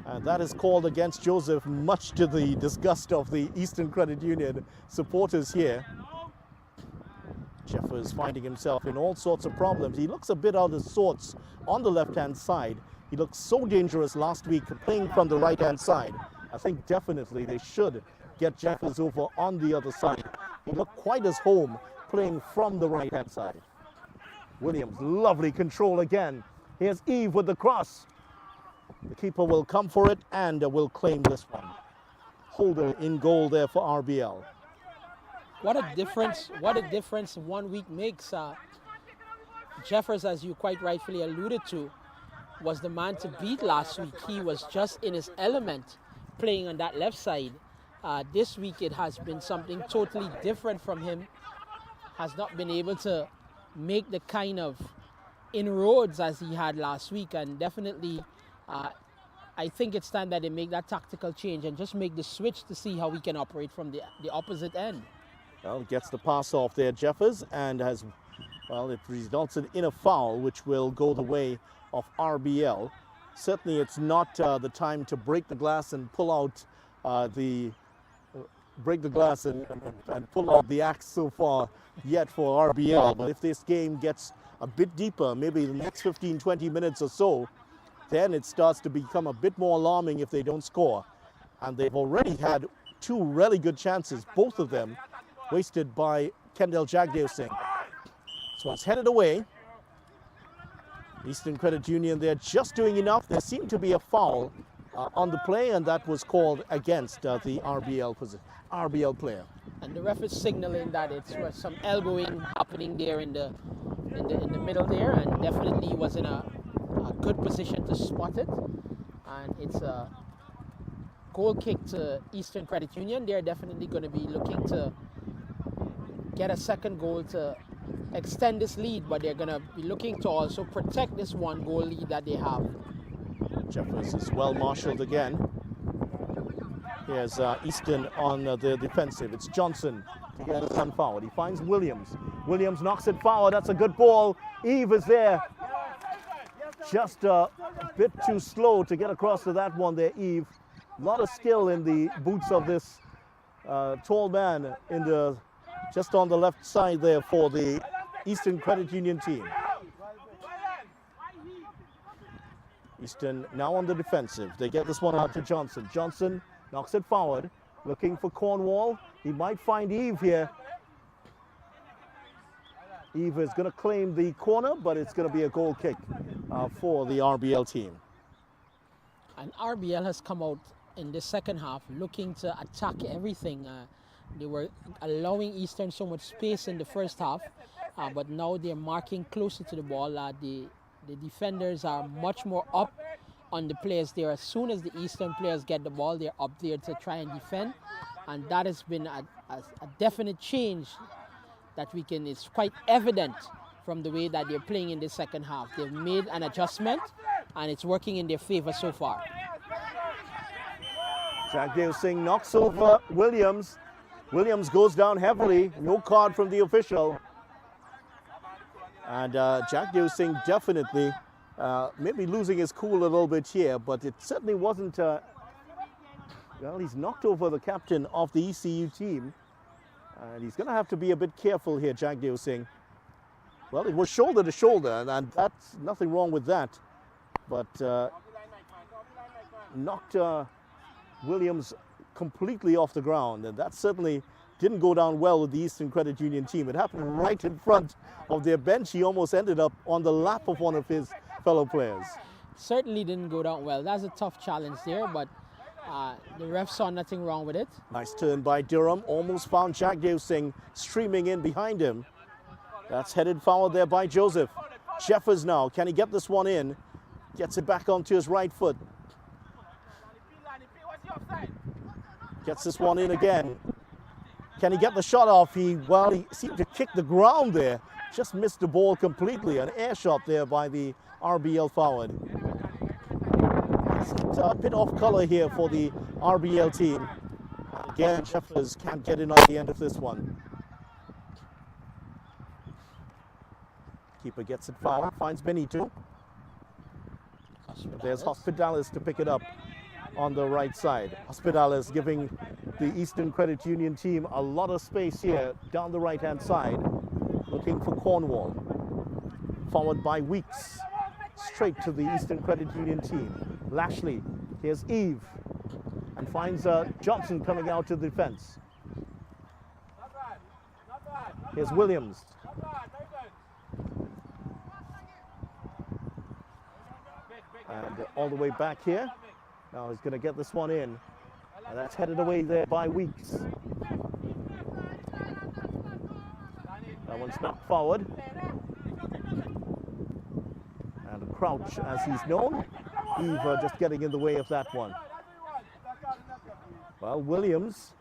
And that is called against Joseph, much to the disgust of the Eastern Credit Union supporters here. Jeffers finding himself in all sorts of problems. He looks a bit out of sorts on the left-hand side. He looked so dangerous last week playing from the right-hand side. I think definitely they should get Jeffers over on the other side. He looked quite as home playing from the right-hand side. Williams, lovely control again. Here's Eve with the cross. The keeper will come for it and will claim this one. Holder in goal there for RBL. What a difference 1 week makes. Jeffers, as you quite rightfully alluded to, was the man to beat last week. He was just in his element playing on that left side. This week it has been something totally different from him. Has not been able to make the kind of inroads as he had last week, and definitely I think it's time that they make that tactical change and just make the switch to see how we can operate from the opposite end. Well, gets the pass off there, Jeffers, and has, well, it resulted in a foul, which will go the way of RBL. Certainly it's not the time to break the glass and pull out break the glass and pull out the axe so far yet for RBL. But if this game gets a bit deeper, maybe the next 15-20 minutes or so, then it starts to become a bit more alarming if they don't score. And they've already had two really good chances, both of them wasted by Kendall Jagdeusing. So it's headed away. Eastern Credit Union, they're just doing enough. There seemed to be a foul on the play, and that was called against the RBL player. And the ref is signaling that it's some elbowing happening there in the middle there, and definitely was in a good position to spot it. And it's a goal kick to Eastern Credit Union. They're definitely going to be looking to get a second goal to extend this lead, but they're going to be looking to also protect this one goal lead that they have. Jeffers is well marshaled again. Here's Easton on the defensive. It's Johnson to get his son forward. He finds Williams. Williams knocks it forward. That's a good ball. Eve is there. Just a bit too slow to get across to that one there, Eve. A lot of skill in the boots of this tall man just on the left side there for the Eastern Credit Union team. Eastern now on the defensive. They get this one out to Johnson. Johnson knocks it forward, looking for Cornwall. He might find Eve here. Eve is going to claim the corner, but it's going to be a goal kick for the RBL team. And RBL has come out in the second half looking to attack everything. They were allowing Eastern so much space in the first half, but now they're marking closer to the ball. The defenders are much more up on the players there. As soon as the Eastern players get the ball, they're up there to try and defend. And that has been a definite change that it's quite evident from the way that they're playing in the second half. They've made an adjustment, and it's working in their favor so far. Jagdev Singh knocks over Williams. Williams goes down heavily. No card from the official. And Jagdev Singh definitely maybe losing his cool a little bit here, but it certainly wasn't. Well, he's knocked over the captain of the ECU team. And he's going to have to be a bit careful here, Jagdev Singh. Well, it was shoulder to shoulder, and that's nothing wrong with that. But knocked Williams completely off the ground, and that certainly didn't go down well with the Eastern Credit Union team. It happened right in front of their bench. He almost ended up on the lap of one of his fellow players. Certainly didn't go down well. That's a tough challenge there, but the ref saw nothing wrong with it. Nice turn by Durham. Almost found Jagdev Singh streaming in behind him. That's headed forward there by Joseph. Jeffers now. Can he get this one in? Gets it back onto his right foot. Gets this one in again. Can he get the shot off? He seemed to kick the ground there. Just missed the ball completely. An air shot there by the RBL forward. It's a bit off color here for the RBL team. Again, Jeffers can't get in on the end of this one. Keeper gets it forward, finds Benito. There's Hospitalis to pick it up on the right side. Hospitalis giving the Eastern Credit Union team a lot of space here down the right-hand side, looking for Cornwall. Followed by Weeks, straight to the Eastern Credit Union team. Lashley, here's Eve, and finds Johnson coming out to the defense. Here's Williams. And all the way back here. Now he's going to get this one in. And that's headed away there by Weeks. That one's knocked forward. And a Crouch, as he's known. Eve just getting in the way of that one. Well, Williams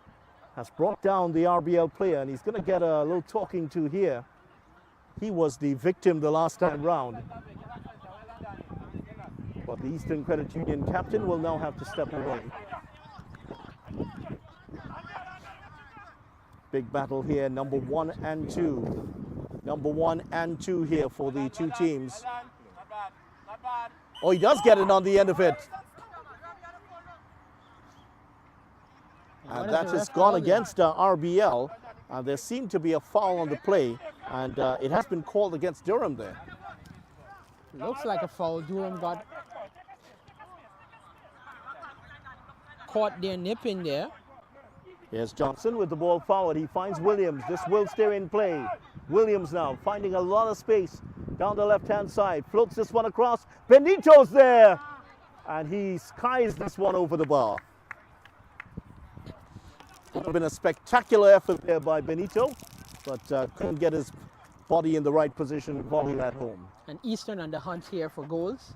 has brought down the RBL player, and he's going to get a little talking to here. He was the victim the last time round. But the Eastern Credit Union captain will now have to step away. Big battle here, number 1 and 2. Number 1 and 2 here for the two teams. Oh, he does get it on the end of it. And that has gone against RBL. There seemed to be a foul on the play, and it has been called against Durham there. Looks like a foul. Durham got caught their nip in there. Here's Johnson with the ball forward. He finds Williams. This will stay in play. Williams now finding a lot of space down the left-hand side. Floats this one across. Benito's there. And he skies this one over the bar. It would have been a spectacular effort there by Benito, but couldn't get his body in the right position to volley that home. And Eastern on the hunt here for goals,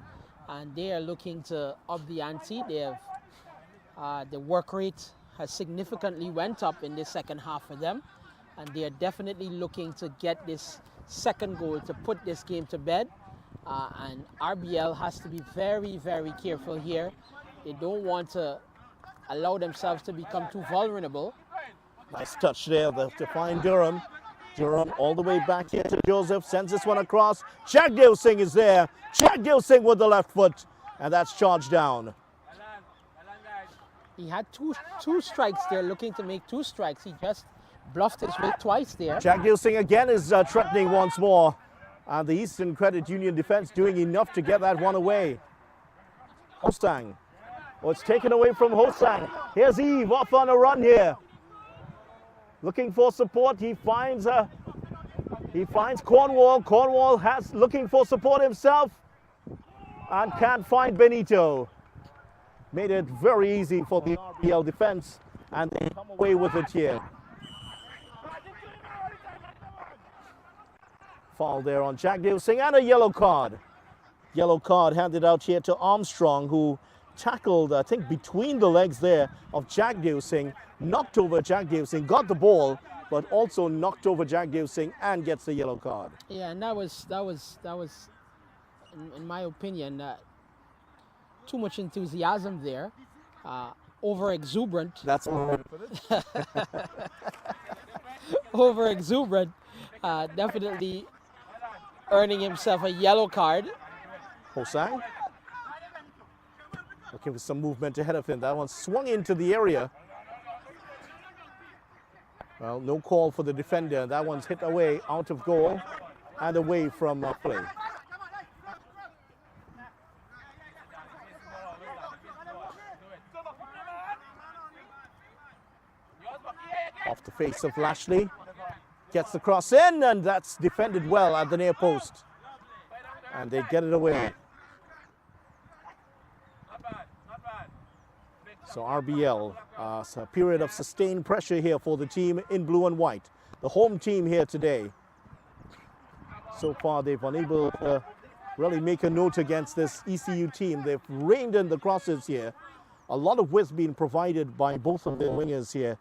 and they are looking to up the ante. They have the work rate has significantly went up in the second half for them, and they are definitely looking to get this second goal to put this game to bed. And RBL has to be very, very careful here. They don't want to allow themselves to become too vulnerable. Nice touch there to find Durham. Durham all the way back here to Joseph, sends this one across. Jagdev Singh is there. Jagdev Singh with the left foot, and that's charged down. He had two strikes there, looking to make 2 strikes. He just bluffed his way twice there. Jagdev Singh again is threatening once more. And the Eastern Credit Union defense doing enough to get that one away. Hosang. Oh, it's taken away from Hosang. Here's Eve off on a run here. Looking for support. He finds Cornwall. Cornwall looking for support himself and can't find Benito. Made it very easy for the RBL defense, and they come away with it here. Foul there on Jagdev Singh, and a yellow card. Yellow card handed out here to Armstrong, who tackled, I think, between the legs there of Jagdev Singh, knocked over Jagdev Singh, got the ball, but also knocked over Jagdev Singh and gets the yellow card. Yeah, and that was in my opinion, too much enthusiasm there, over exuberant. That's all right. Over exuberant, definitely earning himself a yellow card. Hosang looking for some movement ahead of him. That one swung into the area. Well, no call for the defender. That one's hit away out of goal and away from play. Off the face of Lashley. Gets the cross in, and that's defended well at the near post. And they get it away. So RBL, a period of sustained pressure here for the team in blue and white. The home team here today. So far they've been unable to really make a note against this ECU team. They've reined in the crosses here. A lot of width being provided by both of their wingers here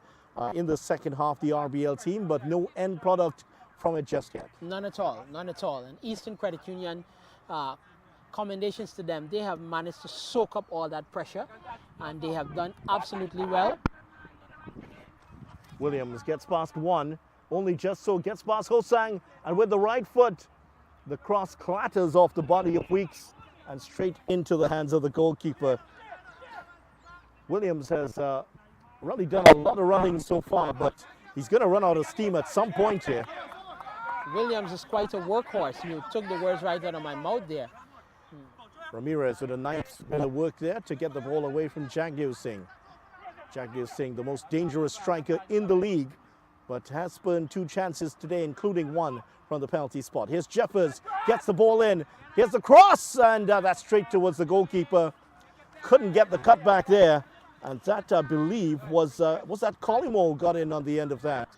in the second half, the RBL team, but no end product from it just yet. None at all, none at all. And Eastern Credit Union, commendations to them. They have managed to soak up all that pressure, and they have done absolutely well. Williams gets past one, only just so gets past Hosang, and with the right foot, the cross clatters off the body of Weeks and straight into the hands of the goalkeeper. Williams has really done a lot of running so far, but he's going to run out of steam at some point here. Williams is quite a workhorse. You took the words right out of my mouth there. Ramirez with a nice bit of work there to get the ball away from Jagdev Singh. Jagdev Singh, the most dangerous striker in the league, but has spurned 2 chances today, including one from the penalty spot. Here's Jeffers, gets the ball in. Here's the cross, and that's straight towards the goalkeeper. Couldn't get the cutback there, and that, I believe, was that Collymore got in on the end of that.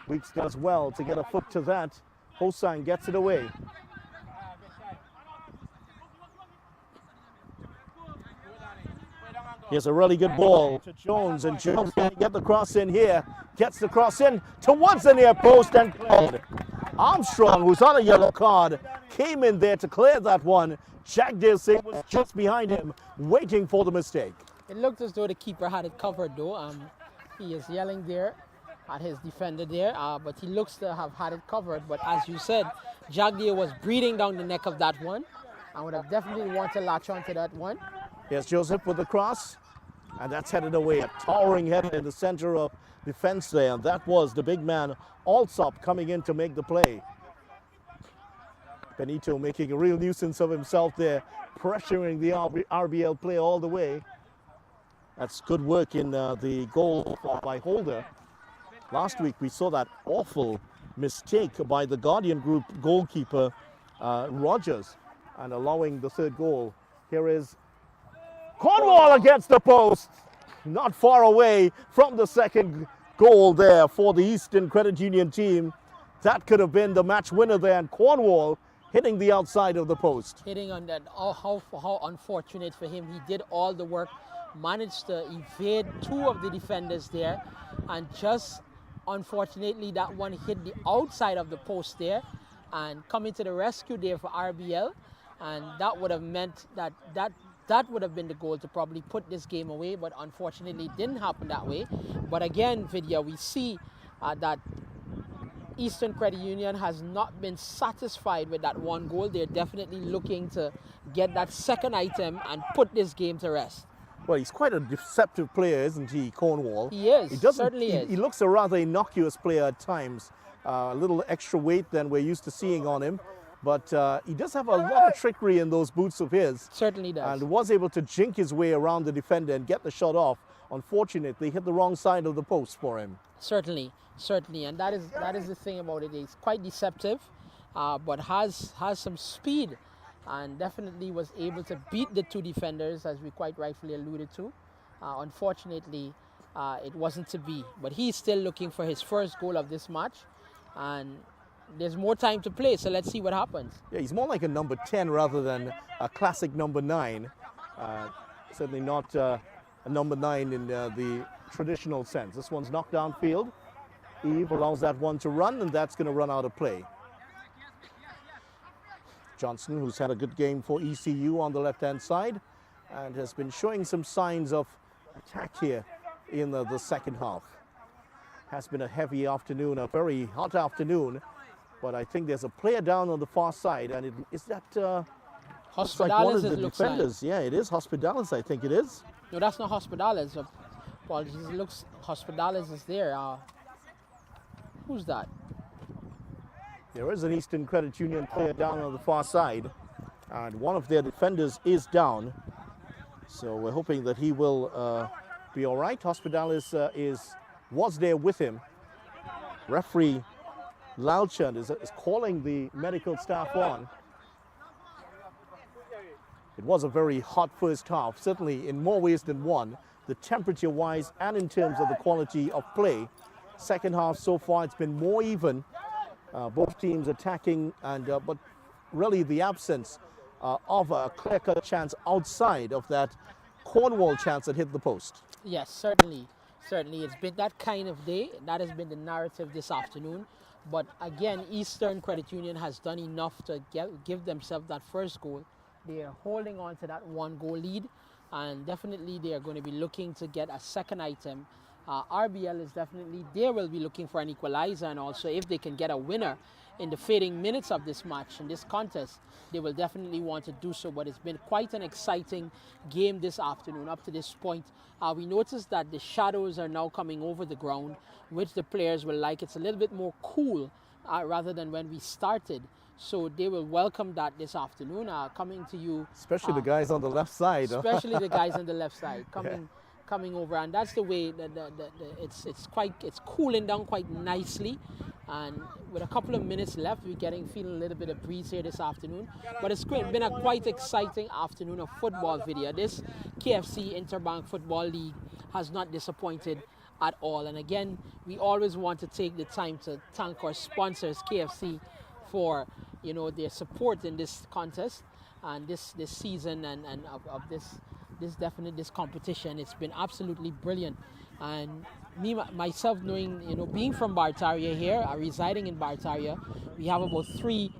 Weeks does well to get a foot to that. Hosang gets it away. Here's a really good ball to Jones, and Jones can't get the cross in here. Gets the cross in towards the near post and cleared. Armstrong, who's on a yellow card, came in there to clear that one. Jagdev Singh was just behind him, waiting for the mistake. It looked as though the keeper had it covered, though. He is yelling there at his defender there, but he looks to have had it covered. But as you said, Jagdev was breathing down the neck of that one. I would have definitely wanted to latch onto that one. Here's Joseph with the cross, and that's headed away. A towering header in the center of defense there, and that was the big man Alsop coming in to make the play. Benito making a real nuisance of himself there, pressuring the RBL play all the way. That's good work in the goal by Holder. Last week we saw that awful mistake by the Guardian Group goalkeeper Rogers, and allowing the third goal. Here is Cornwall against the post. Not far away from the second goal there for the Eastern Credit Union team. That could have been the match winner there, and Cornwall hitting the outside of the post. Hitting on that, how unfortunate for him. He did all the work, managed to evade 2 of the defenders there, and just unfortunately that one hit the outside of the post there, and coming to the rescue there for RBL, and that would have meant that would have been the goal to probably put this game away, but unfortunately it didn't happen that way. But again, Vidya, we see that Eastern Credit Union has not been satisfied with that 1 goal. They're definitely looking to get that second item and put this game to rest. Well, he's quite a deceptive player, isn't he, Cornwall? He is, certainly is. He looks a rather innocuous player at times. A little extra weight than we're used to seeing on him. But he does have a lot of trickery in those boots of his. Certainly does. And was able to jink his way around the defender and get the shot off. Unfortunately, hit the wrong side of the post for him. Certainly. And that is the thing about it. He's quite deceptive, but has some speed, and definitely was able to beat the 2 defenders, as we quite rightfully alluded to. Unfortunately, it wasn't to be. But he's still looking for his first goal of this match, and there's more time to play, so let's see what happens. Yeah, he's more like a number 10 rather than a classic number 9. Certainly not a number 9 in the traditional sense. This one's knocked downfield. Eve allows that one to run, and that's going to run out of play. Johnson, who's had a good game for ECU on the left-hand side and has been showing some signs of attack here in the second half. Has been a heavy afternoon, a very hot afternoon, but I think there's a player down on the far side, and is that Hospitalis, like one of the it looks defenders? like. Yeah, it is Hospitalis, I think it is. No, that's not Hospitalis. Apologies, it looks Hospitalis is there. Who's that? There is an Eastern Credit Union player down on the far side, and one of their defenders is down. So we're hoping that he will be all right. Hospitalis was there with him. Referee Lalchand is calling the medical staff on. It was a very hot first half, certainly in more ways than one, the temperature-wise and in terms of the quality of play. Second half so far, it's been more even. Both teams attacking, and but really the absence of a clear-cut chance outside of that Cornwall chance that hit the post. Yes, certainly. Certainly, it's been that kind of day. That has been the narrative this afternoon. But again, Eastern Credit Union has done enough to give themselves that first goal. They are holding on to that 1-goal lead, and definitely they are going to be looking to get a second item. RBL is definitely, they will be looking for an equalizer, and also if they can get a winner in the fading minutes of this match, in this contest, they will definitely want to do so. But it's been quite an exciting game this afternoon up to this point. We noticed that the shadows are now coming over the ground, which the players will like. It's a little bit more cool rather than when we started. So they will welcome that this afternoon, coming to you. Especially the guys on the left side. Especially the guys on the left side coming over, and that's the way that it's cooling down quite nicely. And with a couple of minutes left, we're feeling a little bit of breeze here this afternoon. But it's been a quite exciting afternoon of football video. This KFC Interbank Football League has not disappointed at all. And again, we always want to take the time to thank our sponsors, KFC, for their support in this contest and this season and of this competition. It's been absolutely brilliant. And me myself knowing, being from Bartaria here, residing in Bartaria, we have about three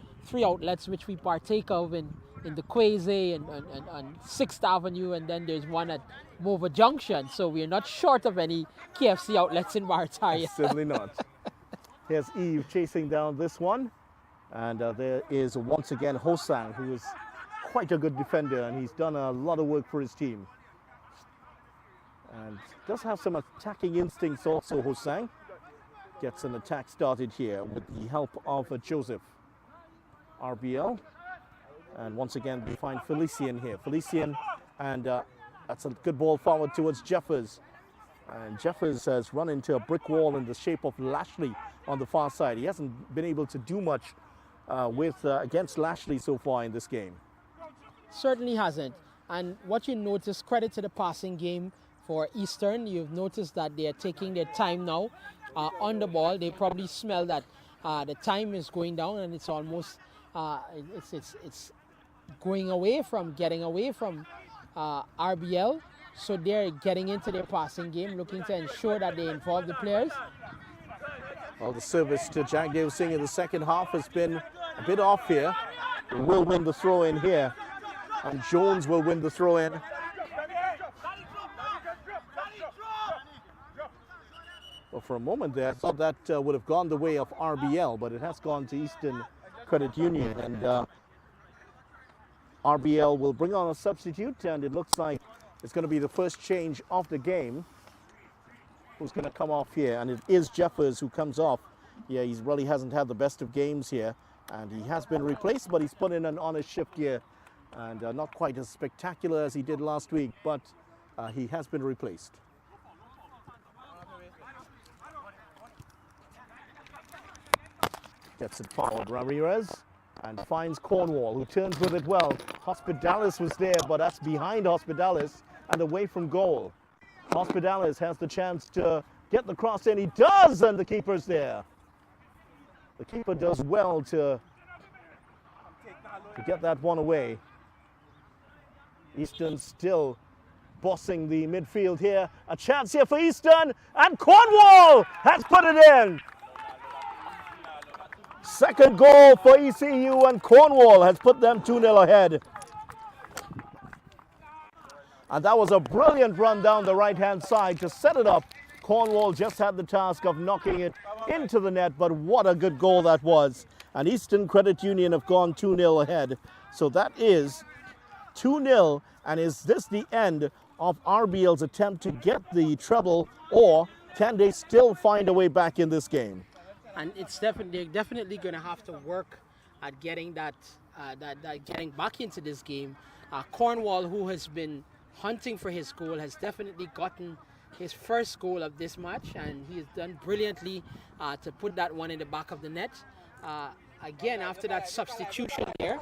outlets which we partake of in the Quasi and 6th Avenue, and then there's one at Mova Junction. So we're not short of any KFC outlets in Bartaria. Certainly not. Here's Eve chasing down this one. And there is once again Hosang, who is quite a good defender, and he's done a lot of work for his team. And does have some attacking instincts also, Hosang. Gets an attack started here with the help of Joseph. RBL. And once again, we find Felician here. Felician, and that's a good ball forward towards Jeffers. And Jeffers has run into a brick wall in the shape of Lashley on the far side. He hasn't been able to do much against Lashley so far in this game. Certainly hasn't. And what you notice, credit to the passing game for Eastern, you've noticed that they are taking their time now on the ball. They probably smell that the time is going down, and it's almost it's getting away from RBL. So they're getting into their passing game, looking to ensure that they involve the players. Well, the service to Jagdev Singh in the second half has been a bit off here. He will win the throw in here, and Jones will win the throw in. Well, for a moment there, I thought that would have gone the way of RBL, but it has gone to Eastern Credit Union, and RBL will bring on a substitute, and it looks like it's going to be the first change of the game. Who's going to come off here? And it is Jeffers who comes off. Yeah, he really hasn't had the best of games here, and he has been replaced, but he's put in an honest shift here, and not quite as spectacular as he did last week, but he has been replaced. Gets it forward, Ramirez, and finds Cornwall, who turns with it well. Hospitalis was there, but that's behind Hospitalis and away from goal. Hospitalis has the chance to get the cross in. He does, and the keeper's there. The keeper does well to get that one away. Eastern still bossing the midfield here. A chance here for Eastern, and Cornwall has put it in. Second goal for ECU, and Cornwall has put them 2-0 ahead. And that was a brilliant run down the right-hand side to set it up. Cornwall just had the task of knocking it into the net, but what a good goal that was. And Eastern Credit Union have gone 2-0 ahead. So that is 2-0, and is this the end of RBL's attempt to get the treble, or can they still find a way back in this game? And it's definitely going to have to work at getting that getting back into this game. Cornwall, who has been hunting for his goal, has definitely gotten his first goal of this match, and he has done brilliantly to put that one in the back of the net. Again, after that substitution there,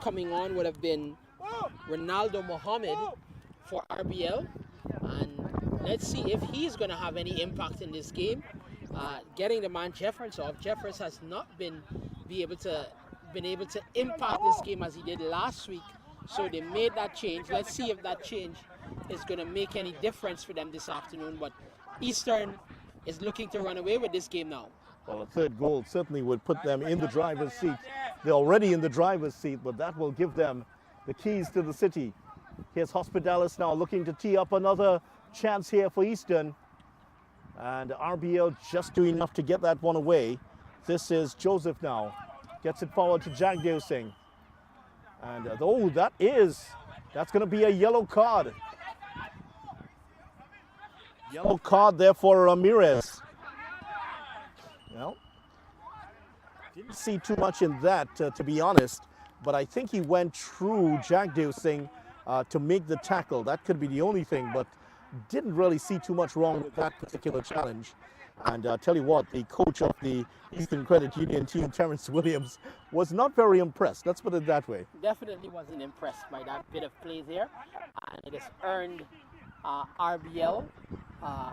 coming on would have been Ronaldo Mohammed for RBL, and let's see if he's going to have any impact in this game. Getting the man Jeffers off. Jeffers has not been able to impact this game as he did last week, so they made that change. Let's see if that change is going to make any difference for them this afternoon. But Eastern is looking to run away with this game now. Well, a third goal certainly would put them in the driver's seat. They're already in the driver's seat, but that will give them the keys to the city. Here's Hospitalis now looking to tee up another chance here for Eastern. And RBL just doing enough to get that one away. This is Joseph now. Gets it forward to Jagdev Singh. And that's going to be a yellow card. Yellow card there for Ramirez. Well, didn't see too much in that, to be honest. But I think he went through Jagdev Singh to make the tackle. That could be the only thing, but didn't really see too much wrong with that particular challenge. And tell you what, the coach of the Eastern Credit Union team, Terrence Williams, was not very impressed. Let's put it that way. Definitely wasn't impressed by that bit of play there. And it has earned RBL a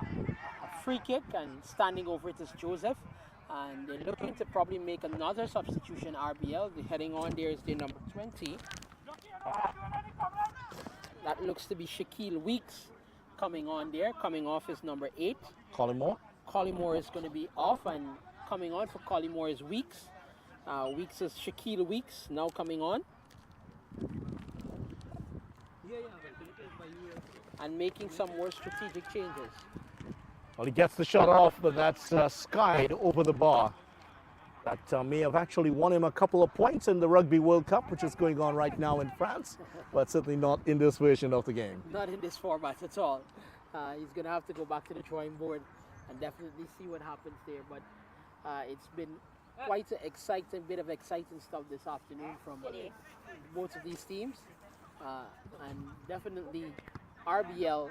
free kick, and standing over it is Joseph. And they're looking to probably make another substitution, RBL. The heading on there is the number 20. That looks to be Shaquille Weeks coming on there. Coming off is number 8. Collymore. Collymore is going to be off, and coming on for Collymore is Weeks. Weeks is Shaquille Weeks now coming on. And making some more strategic changes. Well, he gets the shot off, but that's skied over the bar. That may have actually won him a couple of points in the Rugby World Cup, which is going on right now in France, but certainly not in this version of the game. Not in this format at all. He's going to have to go back to the drawing board and definitely see what happens there. But it's been quite an exciting bit of exciting stuff this afternoon from both of these teams. And definitely RBL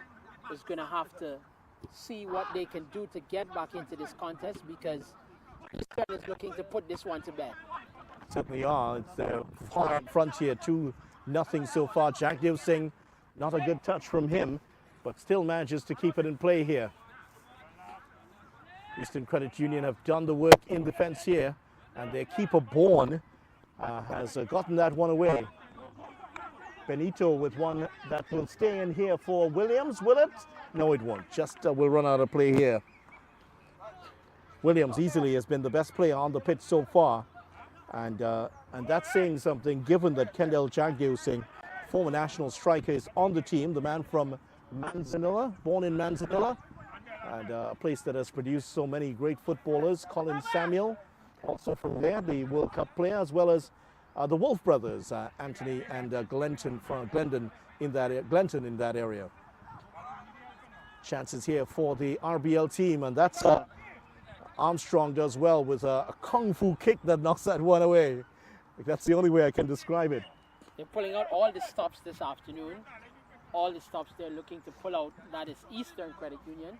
is going to have to see what they can do to get back into this contest, because Eastern is looking to put this one to bed. Certainly are. It's a far front here, 2-0 so far. Jagdev Singh, not a good touch from him, but still manages to keep it in play here. Eastern Credit Union have done the work in defense here, and their keeper Bourne has gotten that one away. Benito with one that will stay in here for Williams. Will it? No, it won't. Just will run out of play here. Williams easily has been the best player on the pitch so far, and that's saying something, given that Kendall Jagdev Singh, former national striker, is on the team. The man from Manzanilla, born in Manzanilla, and a place that has produced so many great footballers. Colin Samuel, also from there, the World Cup player, as well as the Wolf brothers, Anthony and Glenton from Glendon in that area. Chances here for the RBL team, and that's Armstrong does well with a kung fu kick that knocks that one away. That's the only way I can describe it. They're pulling out all the stops this afternoon. All the stops they're looking to pull out, that is Eastern Credit Union.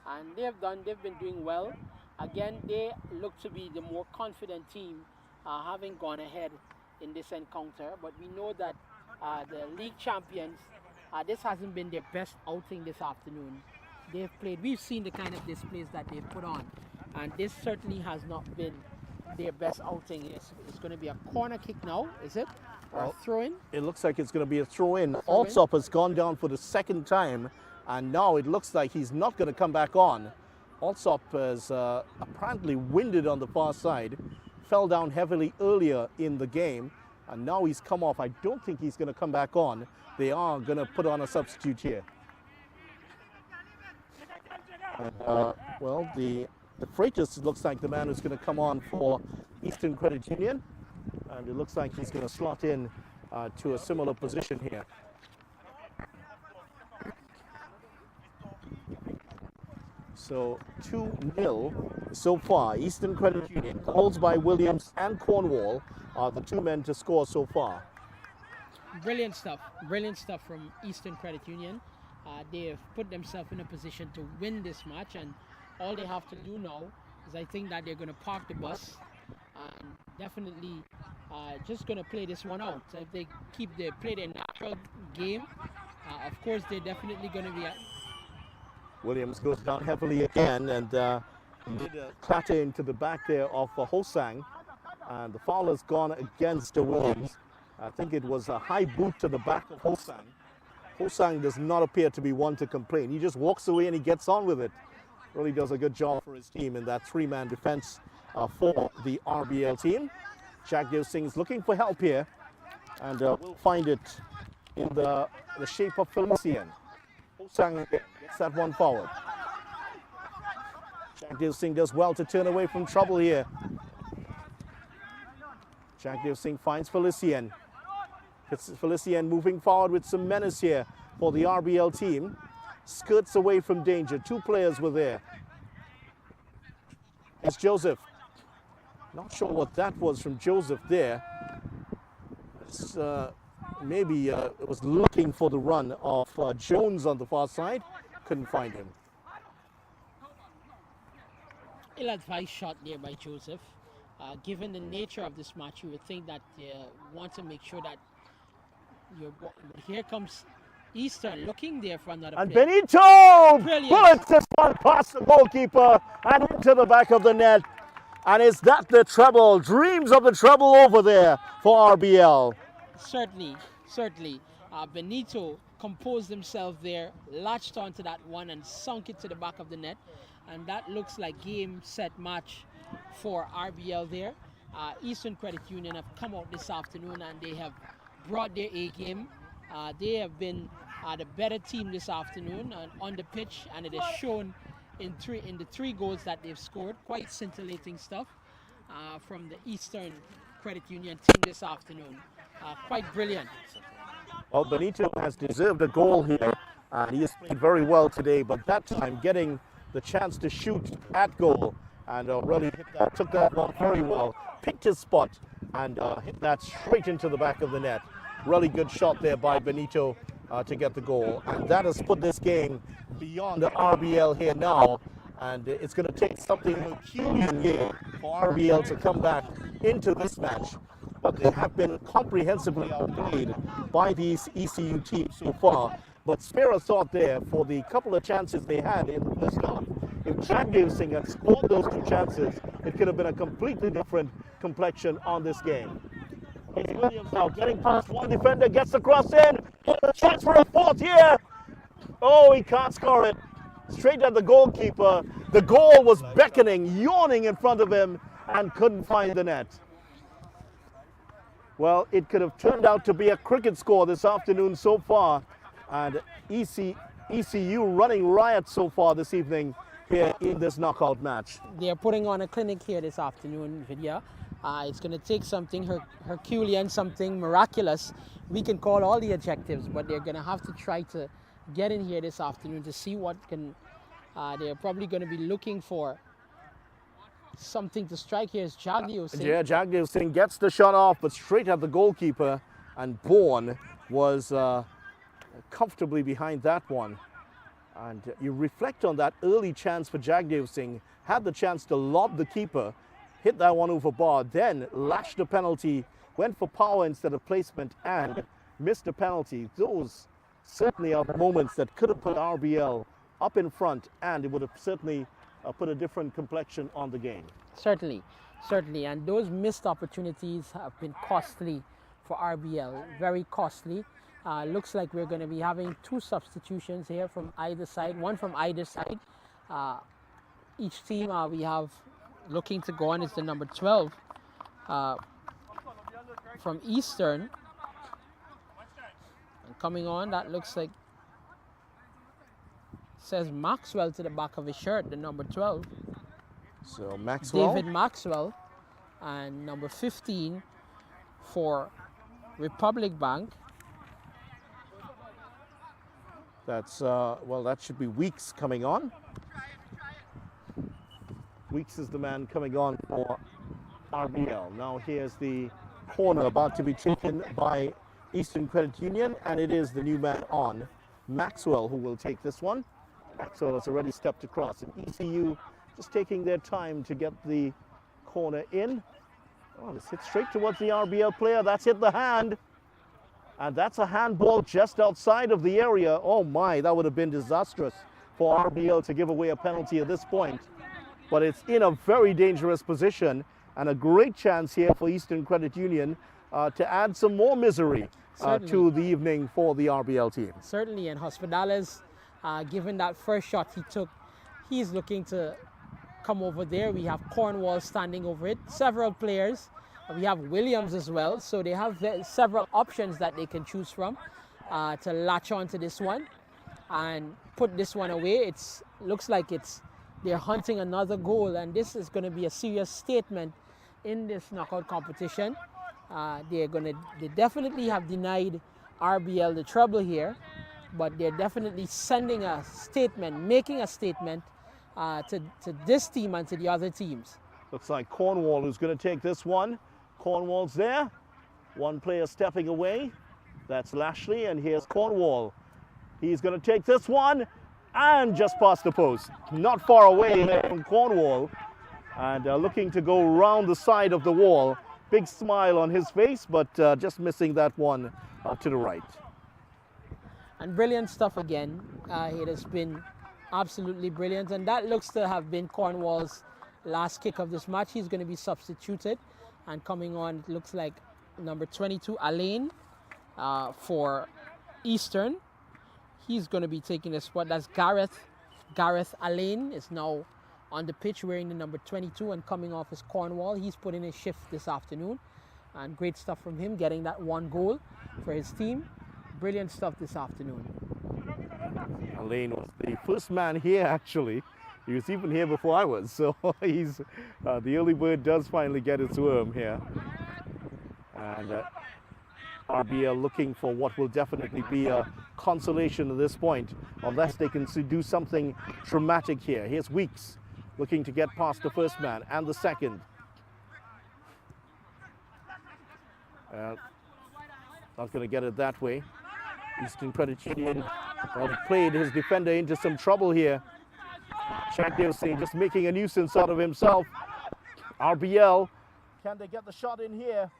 And they've been doing well. Again, they look to be the more confident team, having gone ahead in this encounter. But we know that the league champions, this hasn't been their best outing this afternoon. We've seen the kind of displays that they've put on, and this certainly has not been their best outing. It's going to be a corner kick now, is it? Or Well, a throw-in? It looks like it's going to be a throw-in. Alsop has gone down for the second time, and now it looks like he's not going to come back on. Alsop is apparently winded on the far side, fell down heavily earlier in the game, and now he's come off. I don't think he's going to come back on. They are going to put on a substitute here. And, well, the Freitas looks like the man who's going to come on for Eastern Credit Union, and it looks like he's going to slot in to a similar position here. So 2-0 so far. Eastern Credit Union, goals by Williams and Cornwall are the two men to score so far. Brilliant stuff from Eastern Credit Union. They have put themselves in a position to win this match, and all they have to do now is, I think, that they're going to park the bus and definitely just going to play this one out. So if they play their natural game, of course they're definitely going to be Williams goes down heavily again, and did a clatter into the back there of Hosang, and the foul has gone against Williams. I think it was a high boot to the back of Hosang. Hosang does not appear to be one to complain. He just walks away and he gets on with it. Really does a good job for his team in that three-man defense for the RBL team. Jagdev Singh's looking for help here, and will find it in the shape of Felician. Hosang gets that one forward. Jagdev Singh does well to turn away from trouble here. Jagdev Singh finds Felician. It's Felician moving forward with some menace here for the RBL team. Skirts away from danger. Two players were there. It's Joseph. Not sure what that was from Joseph there. It's, maybe it was looking for the run of Jones on the far side. Couldn't find him. ill-advised shot there by Joseph. Given the nature of this match, you would think that you want to make sure that here comes Eastern looking there for another and play. Benito Brilliant. bullets this one past the goalkeeper and into the back of the net. And is that the treble? Dreams of the treble over there for RBL. Certainly. Benito composed himself there, latched onto that one and sunk it to the back of the net. And that looks like game, set, match for RBL there. Eastern Credit Union have come out this afternoon and they have brought their A game. They have been the better team this afternoon on the pitch, and it is shown in the three goals that they've scored. Quite scintillating stuff from the Eastern Credit Union team this afternoon. Quite brilliant. Well, Benito has deserved a goal here, and he has played very well today, but that time getting the chance to shoot at goal and really took that one very well, picked his spot and hit that straight into the back of the net. Really good shot there by Benito to get the goal, and that has put this game beyond the RBL here now, and it's going to take something Herculean here for RBL to come back into this match. But they have been comprehensively outplayed by these ECU teams so far. But spare a thought there for the couple of chances they had in the first half. If Jagdev Singh had scored those two chances, it could have been a completely different complexion on this game. It's Williams now getting past one defender, gets the cross in. A chance for a fourth here. Oh, he can't score it. Straight at the goalkeeper. The goal was beckoning, yawning in front of him, and couldn't find the net. Well, it could have turned out to be a cricket score this afternoon so far. And ECU running riot so far this evening here in this knockout match. They are putting on a clinic here this afternoon, Vidya. It's going to take something Herculean, something miraculous. We can call all the adjectives, but they're going to have to try to get in here this afternoon to see what can. They're probably going to be looking for something to strike here. Is Jagdev Singh. Yeah, Jagdev Singh gets the shot off, but straight at the goalkeeper, and Bourne was comfortably behind that one. And you reflect on that early chance for Jagdev Singh, had the chance to lob the keeper, hit that one over bar, then lashed the penalty, went for power instead of placement, and missed the penalty. Those certainly are moments that could have put RBL up in front, and it would have certainly put a different complexion on the game. Certainly, certainly. And those missed opportunities have been costly for RBL, very costly. Looks like we're going to be having 2 substitutions here from either side, one from either side. Each team we have looking to go on is the number 12 from Eastern. And coming on, that looks like, says Maxwell to the back of his shirt, the number 12. So Maxwell. David Maxwell. And number 15 for Republic Bank. That's, well, that should be Weeks coming on. Weeks is the man coming on for RBL. Now here's the corner about to be taken by Eastern Credit Union, and it is the new man on, Maxwell, who will take this one. Maxwell has already stepped across, and ECU just taking their time to get the corner in. Oh, this hit straight towards the RBL player. That's hit the hand. And that's a handball just outside of the area. Oh my, that would have been disastrous for RBL to give away a penalty at this point. But it's in a very dangerous position, and a great chance here for Eastern Credit Union to add some more misery to the evening for the RBL team. Certainly, and Hospitales, given that first shot he took, he's looking to come over there. We have Cornwall standing over it, several players. We have Williams as well, so they have several options that they can choose from to latch on to this one and put this one away. It looks like they're hunting another goal, and this is going to be a serious statement in this knockout competition. They definitely have denied RBL the trouble here, but they're definitely sending a statement, making a statement to this team and to the other teams. Looks like Cornwall who's going to take this one. Cornwall's there. One player stepping away. That's Lashley, and here's Cornwall. He's going to take this one and just past the post. Not far away there from Cornwall, and looking to go around the side of the wall. Big smile on his face, but just missing that one to the right. And brilliant stuff again. It has been absolutely brilliant, and that looks to have been Cornwall's last kick of this match. He's going to be substituted, and coming on, it looks like number 22, Alain, for Eastern. He's going to be taking a spot. That's Gareth. Gareth Alain is now on the pitch wearing the number 22, and coming off is Cornwall. He's put in his shift this afternoon, and great stuff from him, getting that 1 goal for his team. Brilliant stuff this afternoon. Alain was the first man here, actually. He was even here before I was, so he's the early bird does finally get its worm here. And RBL looking for what will definitely be a consolation at this point, unless they can do something dramatic here. Here's Weeks looking to get past the first man and the second. Not going to get it that way. Eastern Credit Union played his defender into some trouble here. Shakdale Singh just making a nuisance out of himself. RBL, can they get the shot in here?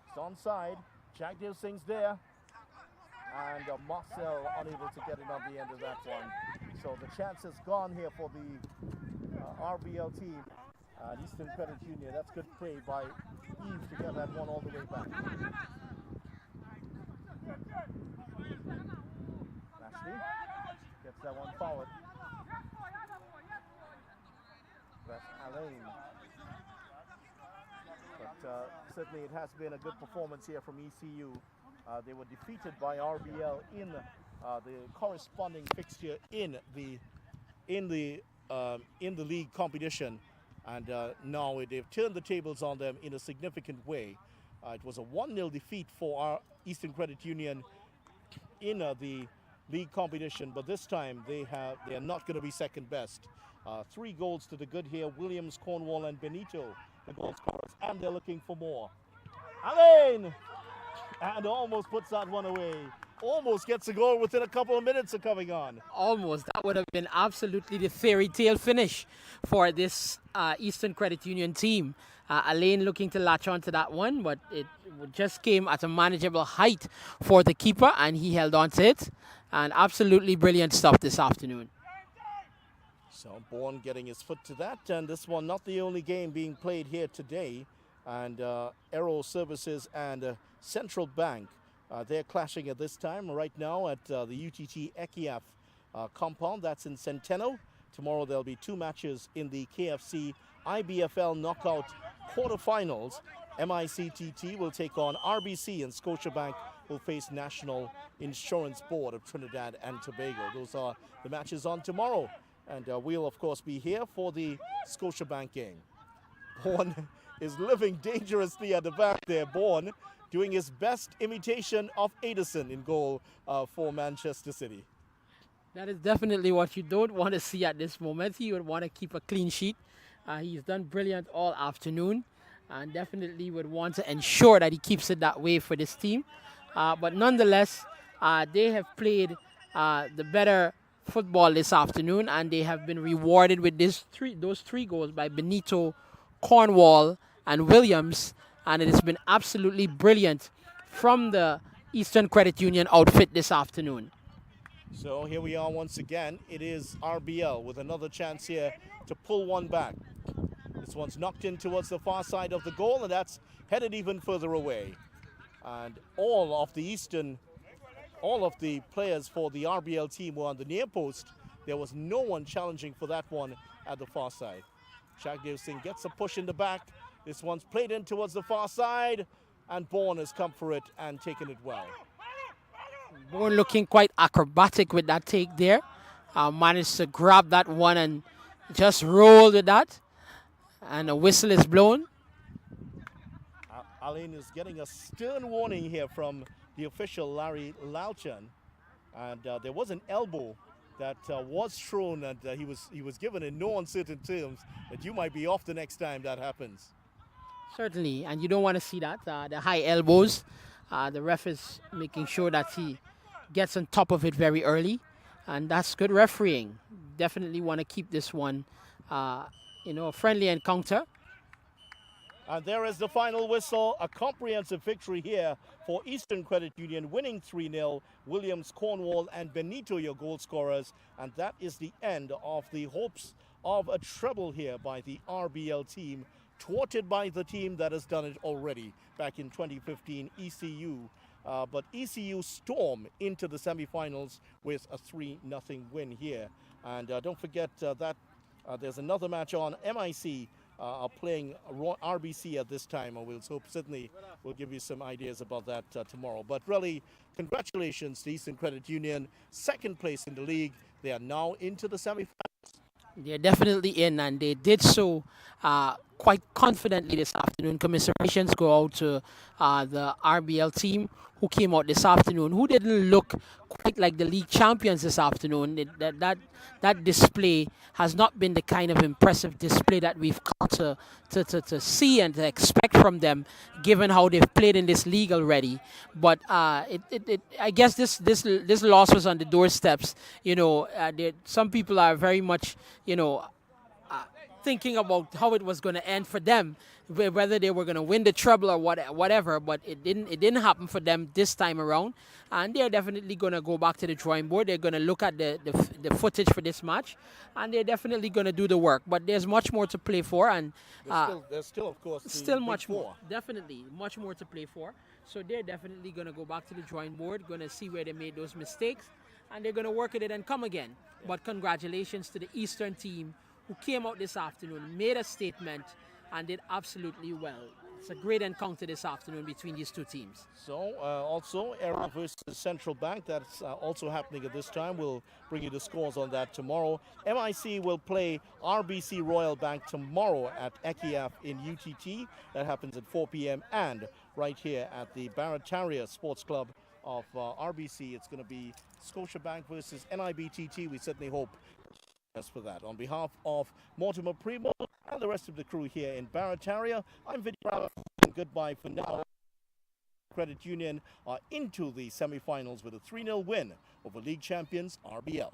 It's onside. Shakdale Singh's there. And Marcel unable to get it on the end of that one. So the chance is gone here for the RBL team. Eastern Credit Union, that's good play by Eve to get that one all the way back. Lashley gets that one forward. That's Alain. But certainly it has been a good performance here from ECU. They were defeated by RBL in the corresponding fixture in the league competition. And now they've turned the tables on them in a significant way. It was a 1-0 defeat for our Eastern Credit Union in the league competition, but this time they are not going to be second best. 3 goals to the good here. Williams, Cornwall, and Benito, the goal scorers, and they're looking for more. Alain! And almost puts that one away. almost gets a goal within a couple of minutes of coming on. Almost. That would have been absolutely the fairy tale finish for this Eastern Credit Union team. Alain looking to latch on to that one, but it just came at a manageable height for the keeper, and he held on to it. And absolutely brilliant stuff this afternoon. So Bourne getting his foot to that, and this one not the only game being played here today. And Aero Services and Central Bank, they're clashing at this time right now at the UTT EKIAF compound. That's in Centeno. Tomorrow there'll be 2 matches in the KFC IBFL knockout quarterfinals. MICTT will take on RBC, and Scotiabank will face National Insurance Board of Trinidad and Tobago. Those are the matches on tomorrow. And we'll, of course, be here for the Scotiabank game. Bourne is living dangerously at the back there. Bourne doing his best imitation of Edison in goal for Manchester City. That is definitely what you don't want to see at this moment. He would want to keep a clean sheet. He's done brilliant all afternoon, and definitely would want to ensure that he keeps it that way for this team. But nonetheless, they have played the better football this afternoon, and they have been rewarded with those three goals by Benito, Cornwall, and Williams, and it has been absolutely brilliant from the Eastern Credit Union outfit this afternoon. So here we are once again. It is RBL with another chance here to pull one back. This one's knocked in towards the far side of the goal, and that's headed even further away. And all of the players for the RBL team were on the near post. There was no one challenging for that one at the far side. Shagdev Singh gets a push in the back. This one's played in towards the far side, and Bourne has come for it and taken it well. Bourne looking quite acrobatic with that take there. Managed to grab that one and just roll with that. And a whistle is blown. Alain is getting a stern warning here from the official Larry Lalchan. And there was an elbow that was thrown, and he was given in no uncertain terms that you might be off the next time that happens. Certainly, and you don't want to see that. The high elbows. The ref is making sure that he gets on top of it very early, and that's good refereeing. Definitely want to keep this one, a friendly encounter. And there is the final whistle, a comprehensive victory here for Eastern Credit Union, winning 3-0. Williams, Cornwall, and Benito, your goal scorers. And that is the end of the hopes of a treble here by the RBL team, thwarted by the team that has done it already back in 2015, ECU. But ECU storm into the semifinals with a 3-0 win here. And don't forget that there's another match on. MIC are playing RBC at this time, and we'll hope Sydney will give you some ideas about that tomorrow. But really, congratulations to Eastern Credit Union, second place in the league. They are now into the semifinals. They're definitely in, and they did so quite confidently this afternoon. Commiserations go out to the RBL team who came out this afternoon, who didn't look quite like the league champions this afternoon. That display has not been the kind of impressive display that we've come to see and to expect from them, given how they've played in this league already. But I guess this loss was on the doorsteps. Some people are very much, thinking about how it was going to end for them, whether they were going to win the treble or whatever, but it didn't happen for them this time around, and they're definitely going to go back to the drawing board. They're going to look at the footage for this match, and they're definitely going to do the work, but there's much more to play for, and there's still of course still much more, definitely much more to play for. So they're definitely going to go back to the drawing board, going to see where they made those mistakes, and they're going to work at it and come again. But congratulations to the Eastern team, who came out this afternoon, made a statement, and did absolutely well. It's a great encounter this afternoon between these two teams. So, also, Era versus Central Bank, that's also happening at this time. We'll bring you the scores on that tomorrow. MIC will play RBC Royal Bank tomorrow at EKIAF in UTT. That happens at 4 p.m. And right here at the Barataria Sports Club of RBC, it's going to be Scotiabank versus NIBTT. We certainly hope for that. On behalf of Mortimer Primo and the rest of the crew here in Barataria, I'm Vidya. Goodbye for now. Credit Union are into the semifinals with a 3-0 win over league champions RBL.